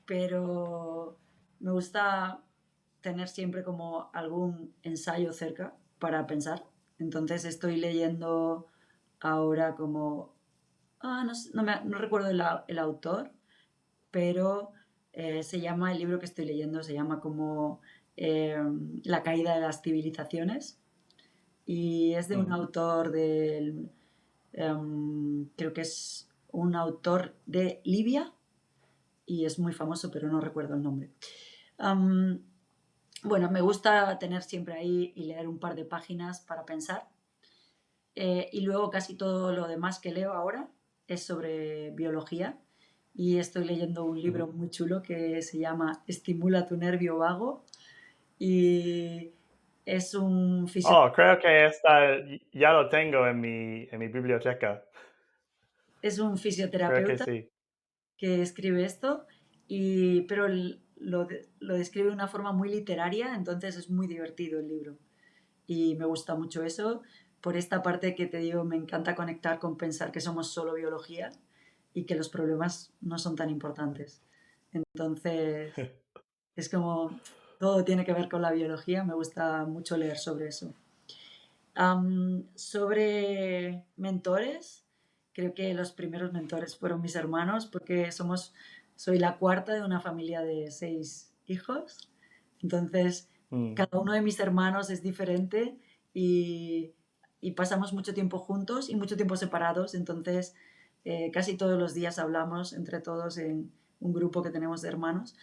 pero me gusta tener siempre como algún ensayo cerca para pensar. Entonces estoy leyendo ahora como, no, no recuerdo el autor, pero el libro que estoy leyendo se llama como eh, La caída de las civilizaciones y es de un Mm, autor creo que es un autor de Libia y es muy famoso, pero no recuerdo el nombre. Am, bueno, me gusta tener siempre ahí y leer un par de páginas para pensar. Y luego casi todo lo demás que leo ahora es sobre biología y estoy leyendo un libro mm. muy chulo que se llama Estimula tu nervio vago y es un, Oh, creo que esta ya lo tengo en mi biblioteca. es un Creo que fisioterapeuta sí. que escribe esto, pero lo describe de una forma muy literaria, entonces es muy divertido el libro y me gusta mucho eso. por esta parte que te digo, me encanta conectar con pensar que somos solo biología y que los problemas no son tan importantes. Entonces, es como todo tiene que ver con la biología, me gusta mucho leer sobre eso. Sobre mentores, creo que los primeros mentores fueron mis hermanos, porque soy la cuarta de una familia de 6 hijos. Entonces, Mm, cada uno de mis hermanos es diferente y, y pasamos mucho tiempo juntos y mucho tiempo separados. Entonces, casi todos los días hablamos entre todos en un grupo que tenemos de hermanos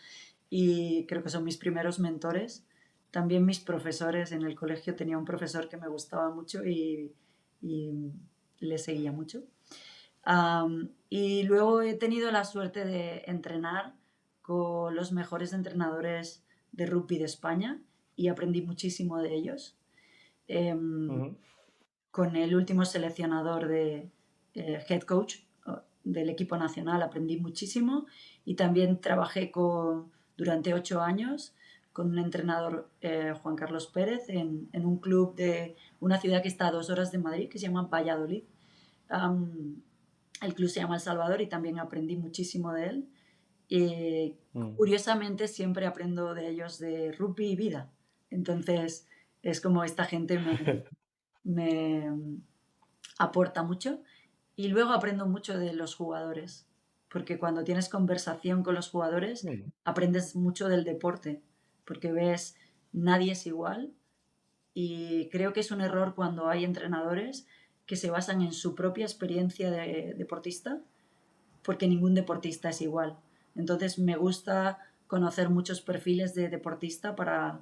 y creo que son mis primeros mentores. También mis profesores en el colegio, tenía un profesor que me gustaba mucho y le seguía mucho. Y luego he tenido la suerte de entrenar con los mejores entrenadores de rugby de España y aprendí muchísimo de ellos. Em, ujú. con el último seleccionador de head coach del equipo nacional aprendí muchísimo y también trabajé durante 8 años con un entrenador, Juan Carlos Pérez, en un club de una ciudad que está a 2 horas de Madrid, que se llama Valladolid. Um, el club se llama El Salvador y también aprendí muchísimo de él. Mm, Curiosamente, siempre aprendo de ellos de rugby y vida. Entonces, es como esta gente me aporta mucho. Y luego aprendo mucho de los jugadores, porque cuando tienes conversación con los jugadores, mm, aprendes mucho del deporte, porque ves, nadie es igual y creo que es un error cuando hay entrenadores que se basan en su propia experiencia de deportista, porque ningún deportista es igual. Entonces me gusta conocer muchos perfiles de deportista para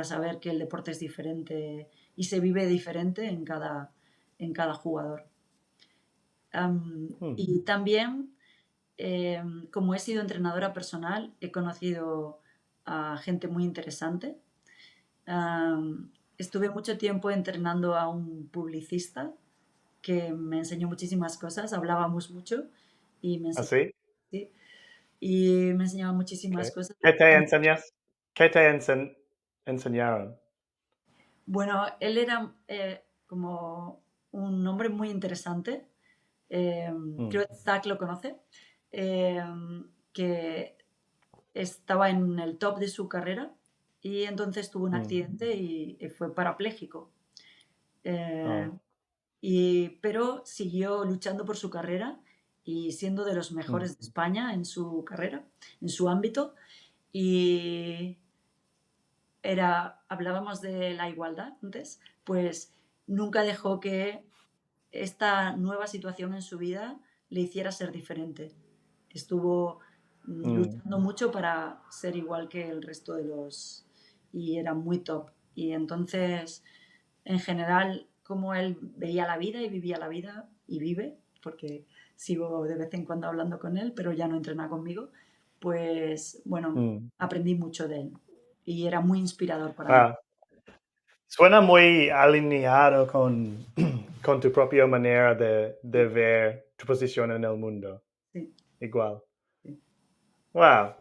saber que el deporte es diferente y se vive diferente en cada jugador. mm. Y también, como he sido entrenadora personal, he conocido a gente muy interesante. Estuve mucho tiempo entrenando a un publicista que me enseñó muchísimas cosas, hablábamos mucho y me enseñó, ¿Así? sí, y me enseñaba Okay. muchísimas cosas. ¿Qué te enseñas? ¿Qué te enseñaron? Bueno, él era como un hombre muy interesante. Mm, Creo que Zach lo conoce. eh, que estaba en el top de su carrera y entonces tuvo un mm. accidente y fue parapléjico. Eh, Oh, pero siguió luchando por su carrera y siendo de los mm, mejores de España en su carrera, en su ámbito. Y hablábamos de la igualdad antes, pues nunca dejó que esta nueva situación en su vida le hiciera ser diferente. Estuvo mm, luchando mucho para ser igual que el resto de los... y era muy top. Y entonces, en general, como él veía la vida y vivía la vida y vive, porque sigo de vez en cuando hablando con él, pero ya no entrena conmigo, pues bueno, mm. aprendí mucho de él y era muy inspirador para mí. Ah, suena muy alineado con, con tu propia manera de Sí, ver tu posición en el mundo. sí, Igual. sí. Wow.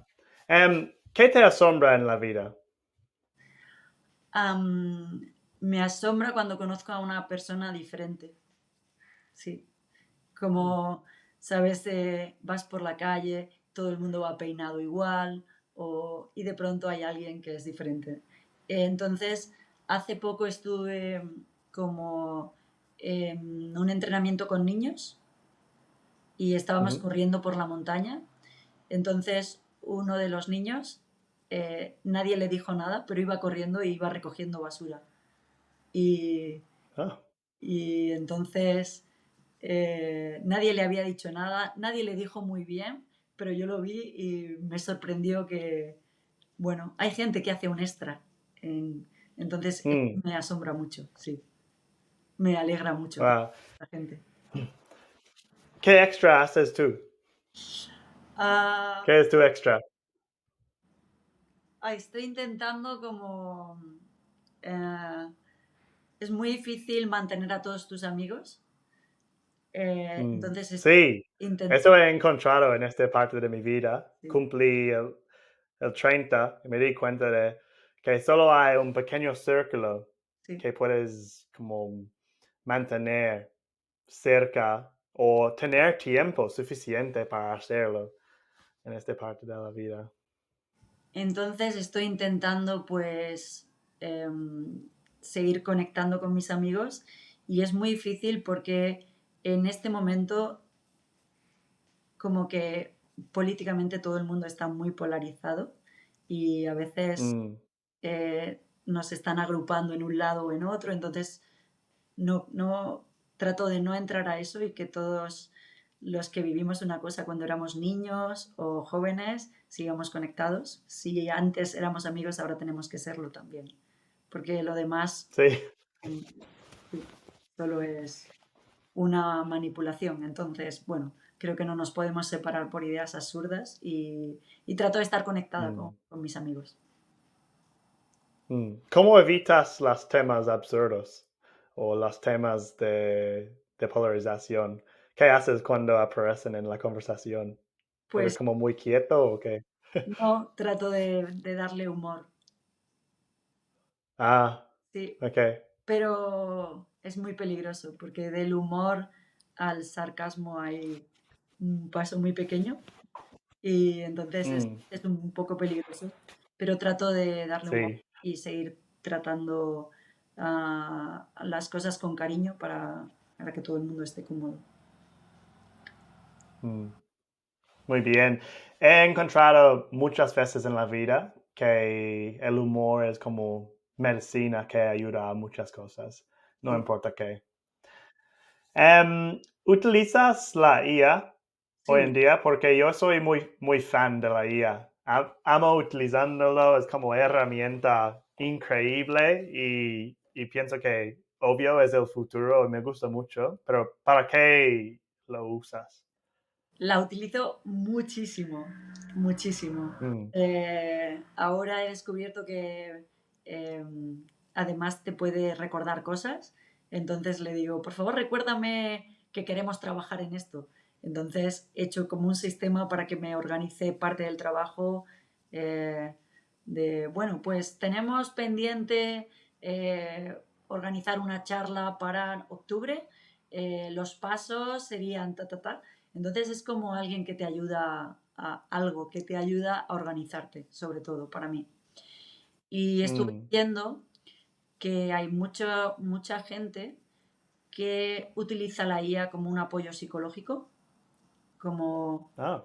¿Qué te asombra en la vida? Me asombra cuando conozco a una persona diferente, sí. Como, sabes, vas por la calle, todo el mundo va peinado igual, y de pronto hay alguien que es diferente. Entonces, hace poco estuve como en un entrenamiento con niños y estábamos Ujú. corriendo por la montaña. Entonces, uno de los niños, nadie le dijo nada, pero iba corriendo e iba recogiendo basura. Y, Oh, y entonces nadie le había dicho nada, nadie le dijo muy bien, pero yo lo vi y me sorprendió que, bueno, hay gente que hace un extra. Entonces, eso mm, me asombra mucho, sí. Me alegra mucho que wow. la gente. ¿Qué extra haces tú? Ah, ¿Qué es tu extra? estoy intentando como... eh, es muy difícil mantener a todos tus amigos. Mm, Entonces, sí, intento... eso he encontrado en esta parte de mi vida. Sí, Cumplí el 30 y me di cuenta de que solo hay un pequeño círculo sí, que puedes como mantener cerca o tener tiempo suficiente para hacerlo en esta parte de la vida. Entonces estoy intentando pues seguir conectando con mis amigos y es muy difícil porque en este momento como que políticamente todo el mundo está muy polarizado y a veces Mm, nos están agrupando en un lado o en otro, entonces no trato de no entrar a eso y que todos los que vivimos una cosa cuando éramos niños o jóvenes sigamos conectados. Si antes éramos amigos, ahora tenemos que serlo también, porque lo demás sí. mm, sí, solo es una manipulación. Entonces, bueno, creo que no nos podemos separar por ideas absurdas y trato de estar conectada Mm, con mis amigos. ¿Cómo evitas los temas absurdos o los temas de polarización? ¿Qué haces cuando aparecen en la conversación? ¿Eres Pues como muy quieto o qué? no trato de darle humor. Ah, Sí, ok. pero es muy peligroso porque del humor al sarcasmo hay un paso muy pequeño y entonces Mm, es un poco peligroso, pero trato de darle humor sí. y seguir tratando las cosas con cariño para que todo el mundo esté cómodo. Mm, muy bien. He encontrado muchas veces en la vida que el humor es como medicina que ayuda a muchas cosas, no Sí, importa qué. ¿Utilizas la IA hoy en sí, día? Porque yo soy muy fan de la IA. Amo utilizándolo, es como herramienta increíble y pienso que obvio es el futuro y me gusta mucho, pero ¿para qué lo usas? la utilizo muchísimo, muchísimo. Mm, Ahora he descubierto que además te puede recordar cosas. Entonces le digo, por favor, recuérdame que queremos trabajar en esto. Entonces he hecho como un sistema para que me organice parte del trabajo bueno, pues tenemos pendiente organizar una charla para octubre. Los pasos serían ta, ta, ta. Entonces es como alguien que te ayuda a algo, que te ayuda a organizarte, sobre todo para mí. Y estuve mm. viendo que hay mucha gente que utiliza la IA como un apoyo psicológico, como Ah,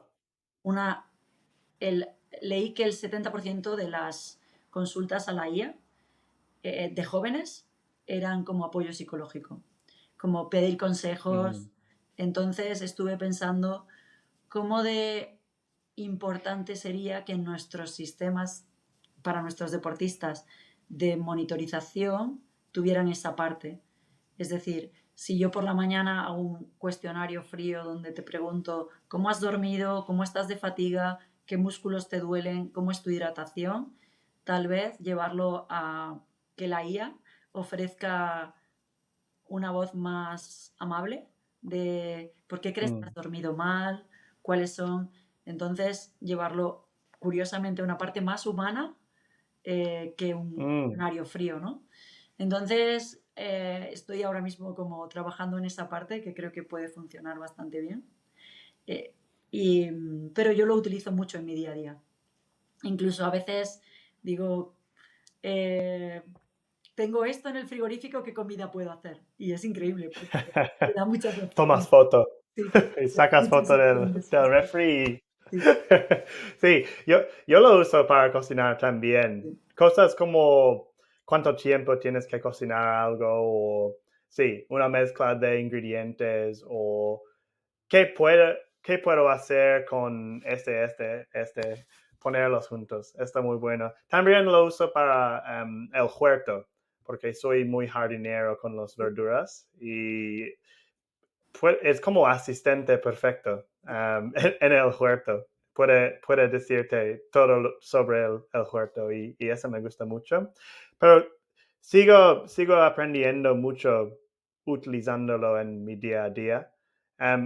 una... El, leí que el 70% de las consultas a la IA de jóvenes eran como apoyo psicológico, como pedir consejos. mm, Entonces estuve pensando cómo de importante sería que nuestros sistemas para nuestros deportistas de monitorización tuvieran esa parte. Es decir, si yo por la mañana hago un cuestionario frío donde te pregunto cómo has dormido, cómo estás de fatiga, qué músculos te duelen, cómo es tu hidratación, tal vez llevarlo a que la IA ofrezca una voz más amable de por qué crees que has mm, dormido mal, cuáles son. Entonces, llevarlo curiosamente a una parte más humana que un mm, escenario frío, ¿no? Entonces, estoy ahora mismo como trabajando en esa parte que creo que puede funcionar bastante bien. Eh, pero yo lo utilizo mucho en mi día a día. Incluso a veces digo, eh, tengo esto en el frigorífico, ¿qué comida puedo hacer? Y es increíble porque te da muchas Tomas opciones. foto Sí, te y da sacas muchas foto opciones. del refri. Sí, Sí, yo lo uso para cocinar también. sí. Cosas como cuánto tiempo tienes que cocinar algo o, sí, una mezcla de ingredientes o qué puedo hacer con ponerlos juntos. Está muy bueno. También lo uso para el huerto, porque soy muy jardinero con las verduras y es como asistente perfecto en el huerto. Puede decirte todo sobre el huerto y eso me gusta mucho. Pero sigo aprendiendo mucho utilizándolo en mi día a día.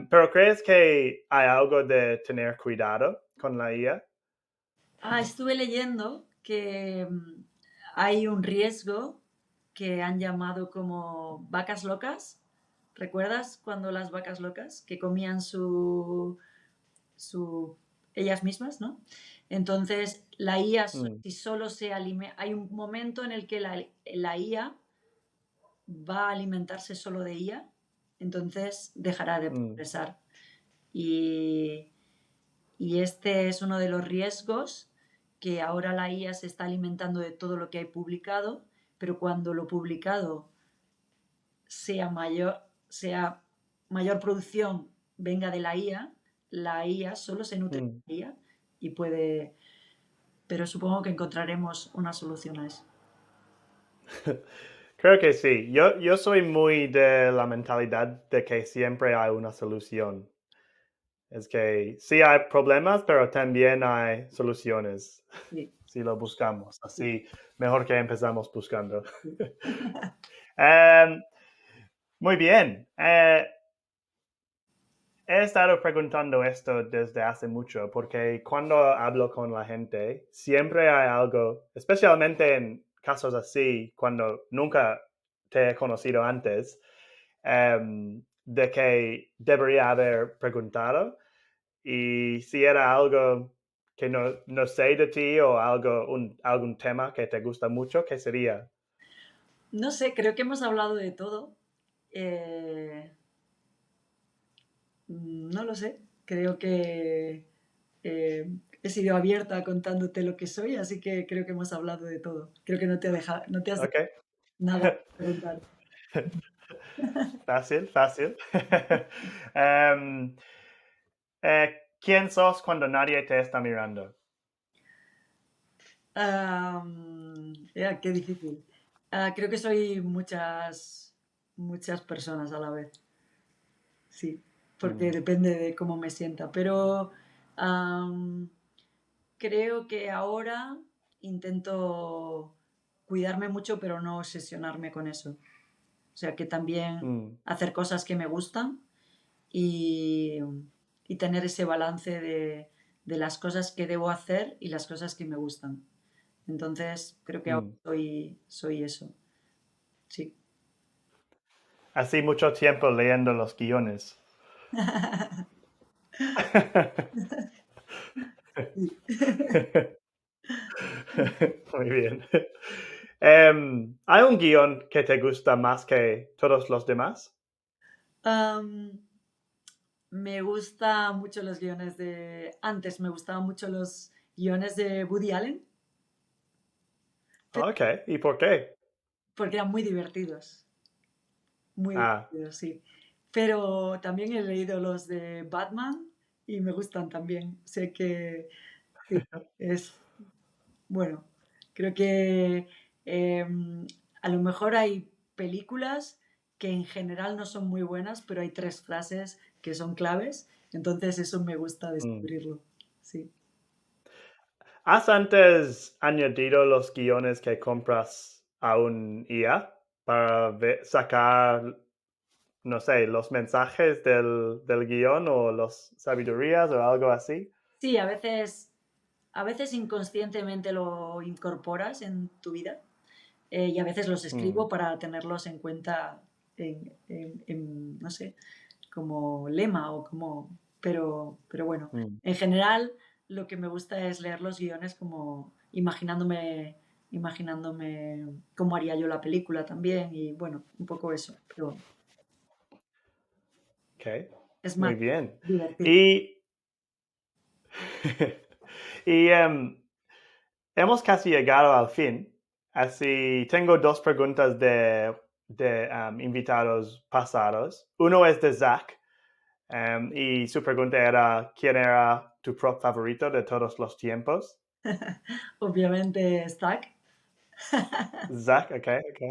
Pero ¿crees que hay algo de tener cuidado con la IA? Estuve leyendo que hay un riesgo que han llamado como vacas locas, ¿Recuerdas cuando las vacas locas que comían su ellas mismas, ¿no? Entonces, la IA, Mm, si solo se alimenta, hay un momento en el que la IA va a alimentarse solo de IA, entonces dejará de mm, progresar. Y, y este es uno de los riesgos, que ahora la IA se está alimentando de todo lo que hay publicado, pero cuando lo publicado sea mayor, sea mayor producción venga de la IA solo se nutre mm. de la IA y puede, pero supongo que encontraremos una solución a eso. Creo que sí. Yo soy muy de la mentalidad de que siempre hay una solución. Es que sí hay problemas, pero también hay soluciones Sí, si lo buscamos. sí, Así, mejor que empezamos buscando. sí. Em, Muy bien. He estado preguntando esto desde hace mucho porque cuando hablo con la gente, siempre hay algo, especialmente en casos así, cuando nunca te he conocido antes, de que debería haber preguntado. Y si era algo que no sé de ti o algún tema que te gusta mucho, ¿qué sería? No sé, creo que hemos hablado de todo. Eh, no lo sé. Creo que he sido abierta contándote lo que soy, así que creo que hemos hablado de todo. Creo que no te has Ok. dejado nada que preguntar. Fácil, fácil. Em, ¿Quién sos cuando nadie te está mirando? Qué difícil. Creo que soy muchas personas a la vez, sí, porque Mm, depende de cómo me sienta. Pero am, creo que ahora intento cuidarme mucho, pero no obsesionarme con eso. O sea, que también mm, hacer cosas que me gustan y, y tener ese balance de las cosas que debo hacer y las cosas que me gustan. Entonces, creo que ahora mm. soy eso, sí. Así mucho tiempo leyendo los guiones. Sí. Muy bien. ¿Hay un guión que te gusta más que todos los demás? Am, Me gusta mucho los guiones antes me gustaban mucho los guiones de Woody Allen, Ok, ¿y por qué? porque eran muy Ah, divertidos, sí. Pero también he leído los de Batman y me gustan también. Sé que sí, es bueno, creo que, a lo mejor hay películas que en general no son muy buenas, pero hay 3 frases que son claves, entonces eso me gusta mm. descubrirlo. Sí. ¿Has antes añadido los guiones que compras a un IA para sacar, no sé, los mensajes del guión o las sabidurías o algo así? Sí, a veces inconscientemente lo incorporas en tu vida, y a veces los Mm, escribo para tenerlos en cuenta no sé, como lema o como pero bueno, mm, en general lo que me gusta es leer los guiones como imaginándome cómo haría yo la película también y bueno, un poco eso, pero ok, es más muy bien. divertido. Y, y hemos casi llegado al fin, así tengo dos preguntas de invitados pasados. Uno es de Zach, y su pregunta era, ¿quién era tu prop favorito de todos los tiempos? Obviamente Stack. Zach, ok, ok.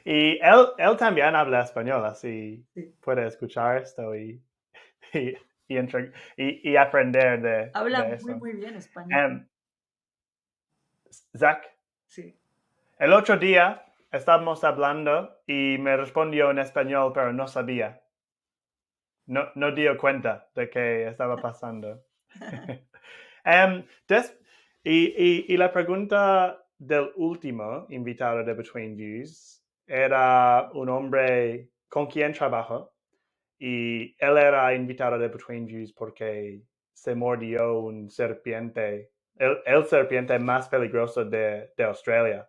Y él también habla español, así Sí. puede escuchar esto y, y aprender Habla de muy, eso. muy bien español. Em, Zach, Sí. el otro día estábamos hablando y me respondió en español, pero no sabía. No dio cuenta de que estaba pasando. Em, des- y la pregunta del último invitado de Between Views era un hombre con quien trabajo y él era invitado de Between Views porque se mordió un serpiente, el serpiente más peligroso de Australia.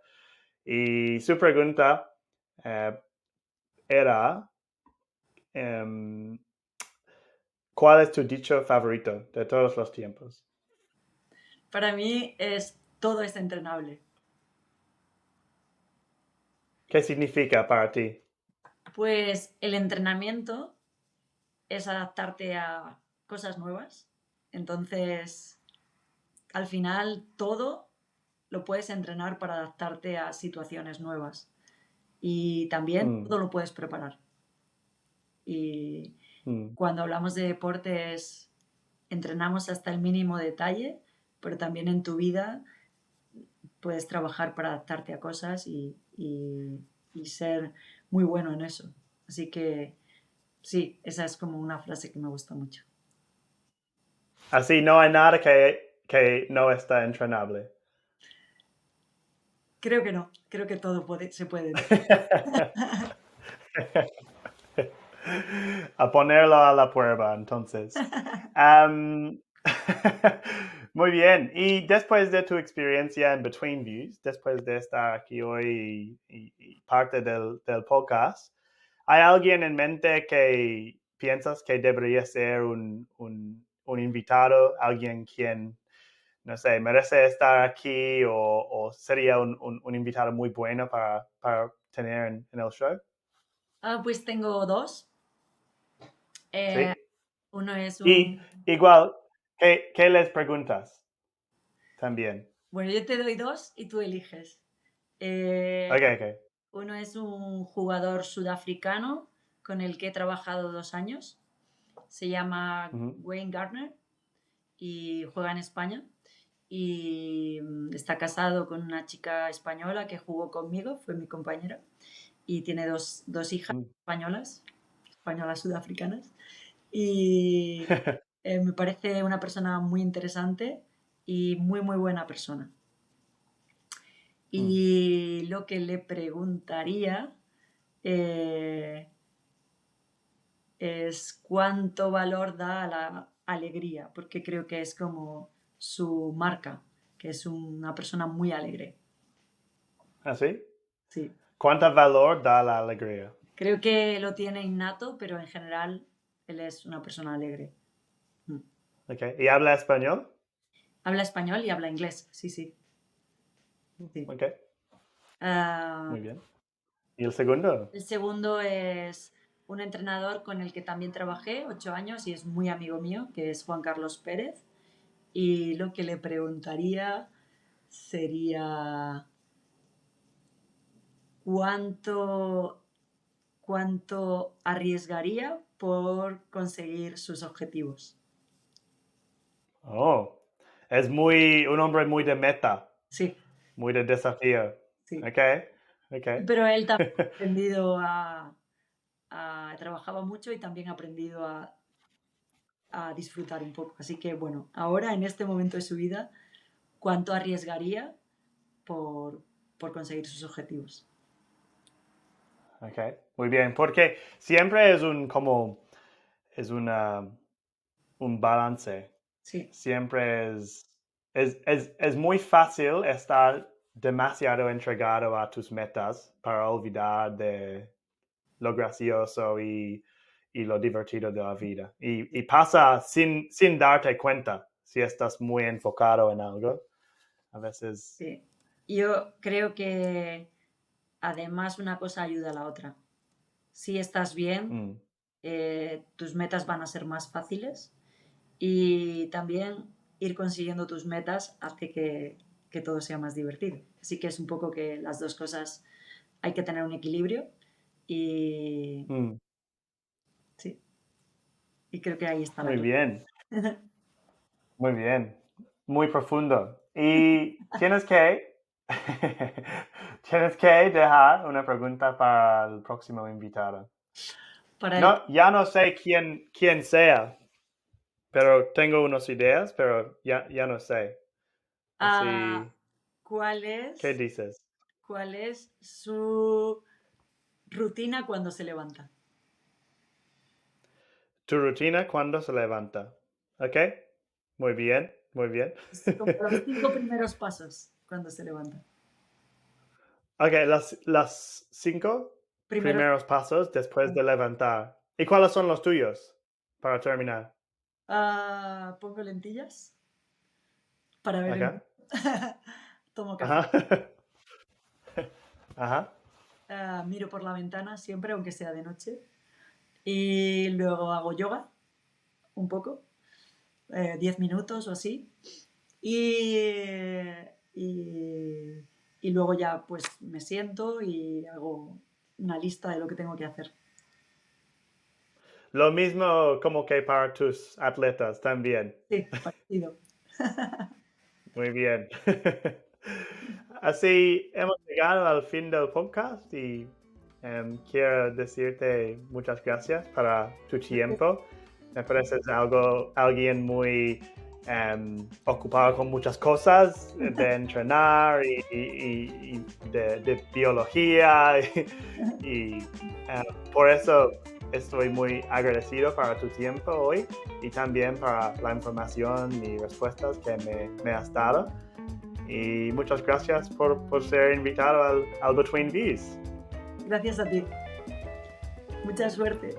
Y su pregunta eh, era, em, ¿cuál es tu dicho favorito de todos los tiempos? Para mí todo es entrenable. ¿Qué significa para ti? Pues el entrenamiento es adaptarte a cosas nuevas. Entonces, al final, todo lo puedes entrenar para adaptarte a situaciones nuevas. Y también Mm, todo lo puedes preparar. Y mm, cuando hablamos de deportes, entrenamos hasta el mínimo detalle, pero también en tu vida puedes trabajar para adaptarte a cosas y ser muy bueno en eso. Así que sí, esa es como una frase que me gusta mucho. Así no hay nada que no está entrenable. Creo que no, creo que todo se puede. A ponerlo a la prueba, entonces. Am, muy bien. Y después de tu experiencia en Between Views, después de estar aquí hoy y parte del podcast, ¿hay alguien en mente que piensas que debería ser un invitado? ¿Alguien quien, no sé, merece estar aquí o sería un invitado muy bueno para tener en el show? Pues tengo dos. Eh, Sí. uno es Y un, igual, ¿qué les preguntas también? bueno, yo te doy dos y tú eliges. Eh, Ok, ok. uno es un jugador sudafricano con el que he trabajado 2 años. Se llama Ujú, Wayne Gardner y juega en España. Y está casado con una chica española que jugó conmigo, fue mi compañera. Y tiene dos hijas mm. españolas, españolas sudafricanas. Y me parece una persona muy interesante y muy, muy buena persona. Mm. Y lo que le preguntaría eh, es cuánto valor da a la alegría, porque creo que es como su marca, que es una persona muy alegre. ¿Así? Sí, ¿Cuánto valor da la alegría? creo que lo tiene innato, pero en general él es una persona alegre. Mm. Okay. ¿Y habla español? Habla español y habla inglés, sí, sí, sí. Ok, Ah, muy bien. ¿Y el segundo? el segundo es un entrenador con el que también trabajé 8 años y es muy amigo mío, que es Juan Carlos Pérez. Y lo que le preguntaría sería cuánto, cuánto arriesgaría por conseguir sus objetivos. Oh, es un hombre muy de meta, Sí, muy de desafío. sí. Ok, ok. Pero él también ha aprendido trabajaba mucho y también ha aprendido a disfrutar un poco. Así que bueno, ahora en este momento de su vida, ¿cuánto arriesgaría por, por conseguir sus objetivos? Ok, muy bien. Porque siempre es un balance. Sí, Siempre es muy fácil estar demasiado entregado a tus metas para olvidar de lo gracioso y lo divertido de la vida. Y pasa sin darte cuenta si estás muy enfocado en algo. A veces. sí. Yo creo que además una cosa ayuda a la otra. Si estás bien, Mm, tus metas van a ser más fáciles y también ir consiguiendo tus metas hace que todo sea más divertido. Así que es un poco que las dos cosas hay que tener un equilibrio y mm, sí, y creo que ahí está la muy clave. bien, muy bien. Muy profundo. Y tienes que dejar una pregunta para el próximo invitado. Para el, No, ya no sé quién sea, pero tengo unas ideas, pero ya no sé. ah, Así, ¿cuál ¿qué es, dices? cuál es su rutina cuando se levanta. Tu rutina cuando se levanta. ¿Ok? Muy bien, muy bien. Es como los 5 primeros pasos cuando se levanta. Ok, las 5 Primero, primeros pasos después de levantar. ¿Y cuáles son los tuyos? Para terminar. pongo lentillas para ver el Acá. mundo. Tomo café. Ajá. Ajá. Miro por la ventana siempre, aunque sea de noche. Y luego hago yoga un poco, 10 minutos o así. Y, y, y luego ya pues me siento y hago una lista de lo que tengo que hacer. Lo mismo como que para tus atletas también. Sí, parecido. Muy bien. Así hemos llegado al fin del podcast y quiero decirte muchas gracias para tu tiempo. Me pareces alguien muy ocupado con muchas cosas de entrenar y de biología y por eso estoy muy agradecido para tu tiempo hoy y también para la información y respuestas que me has dado. Y muchas gracias por ser invitado al Between V's. Gracias a ti. Mucha suerte.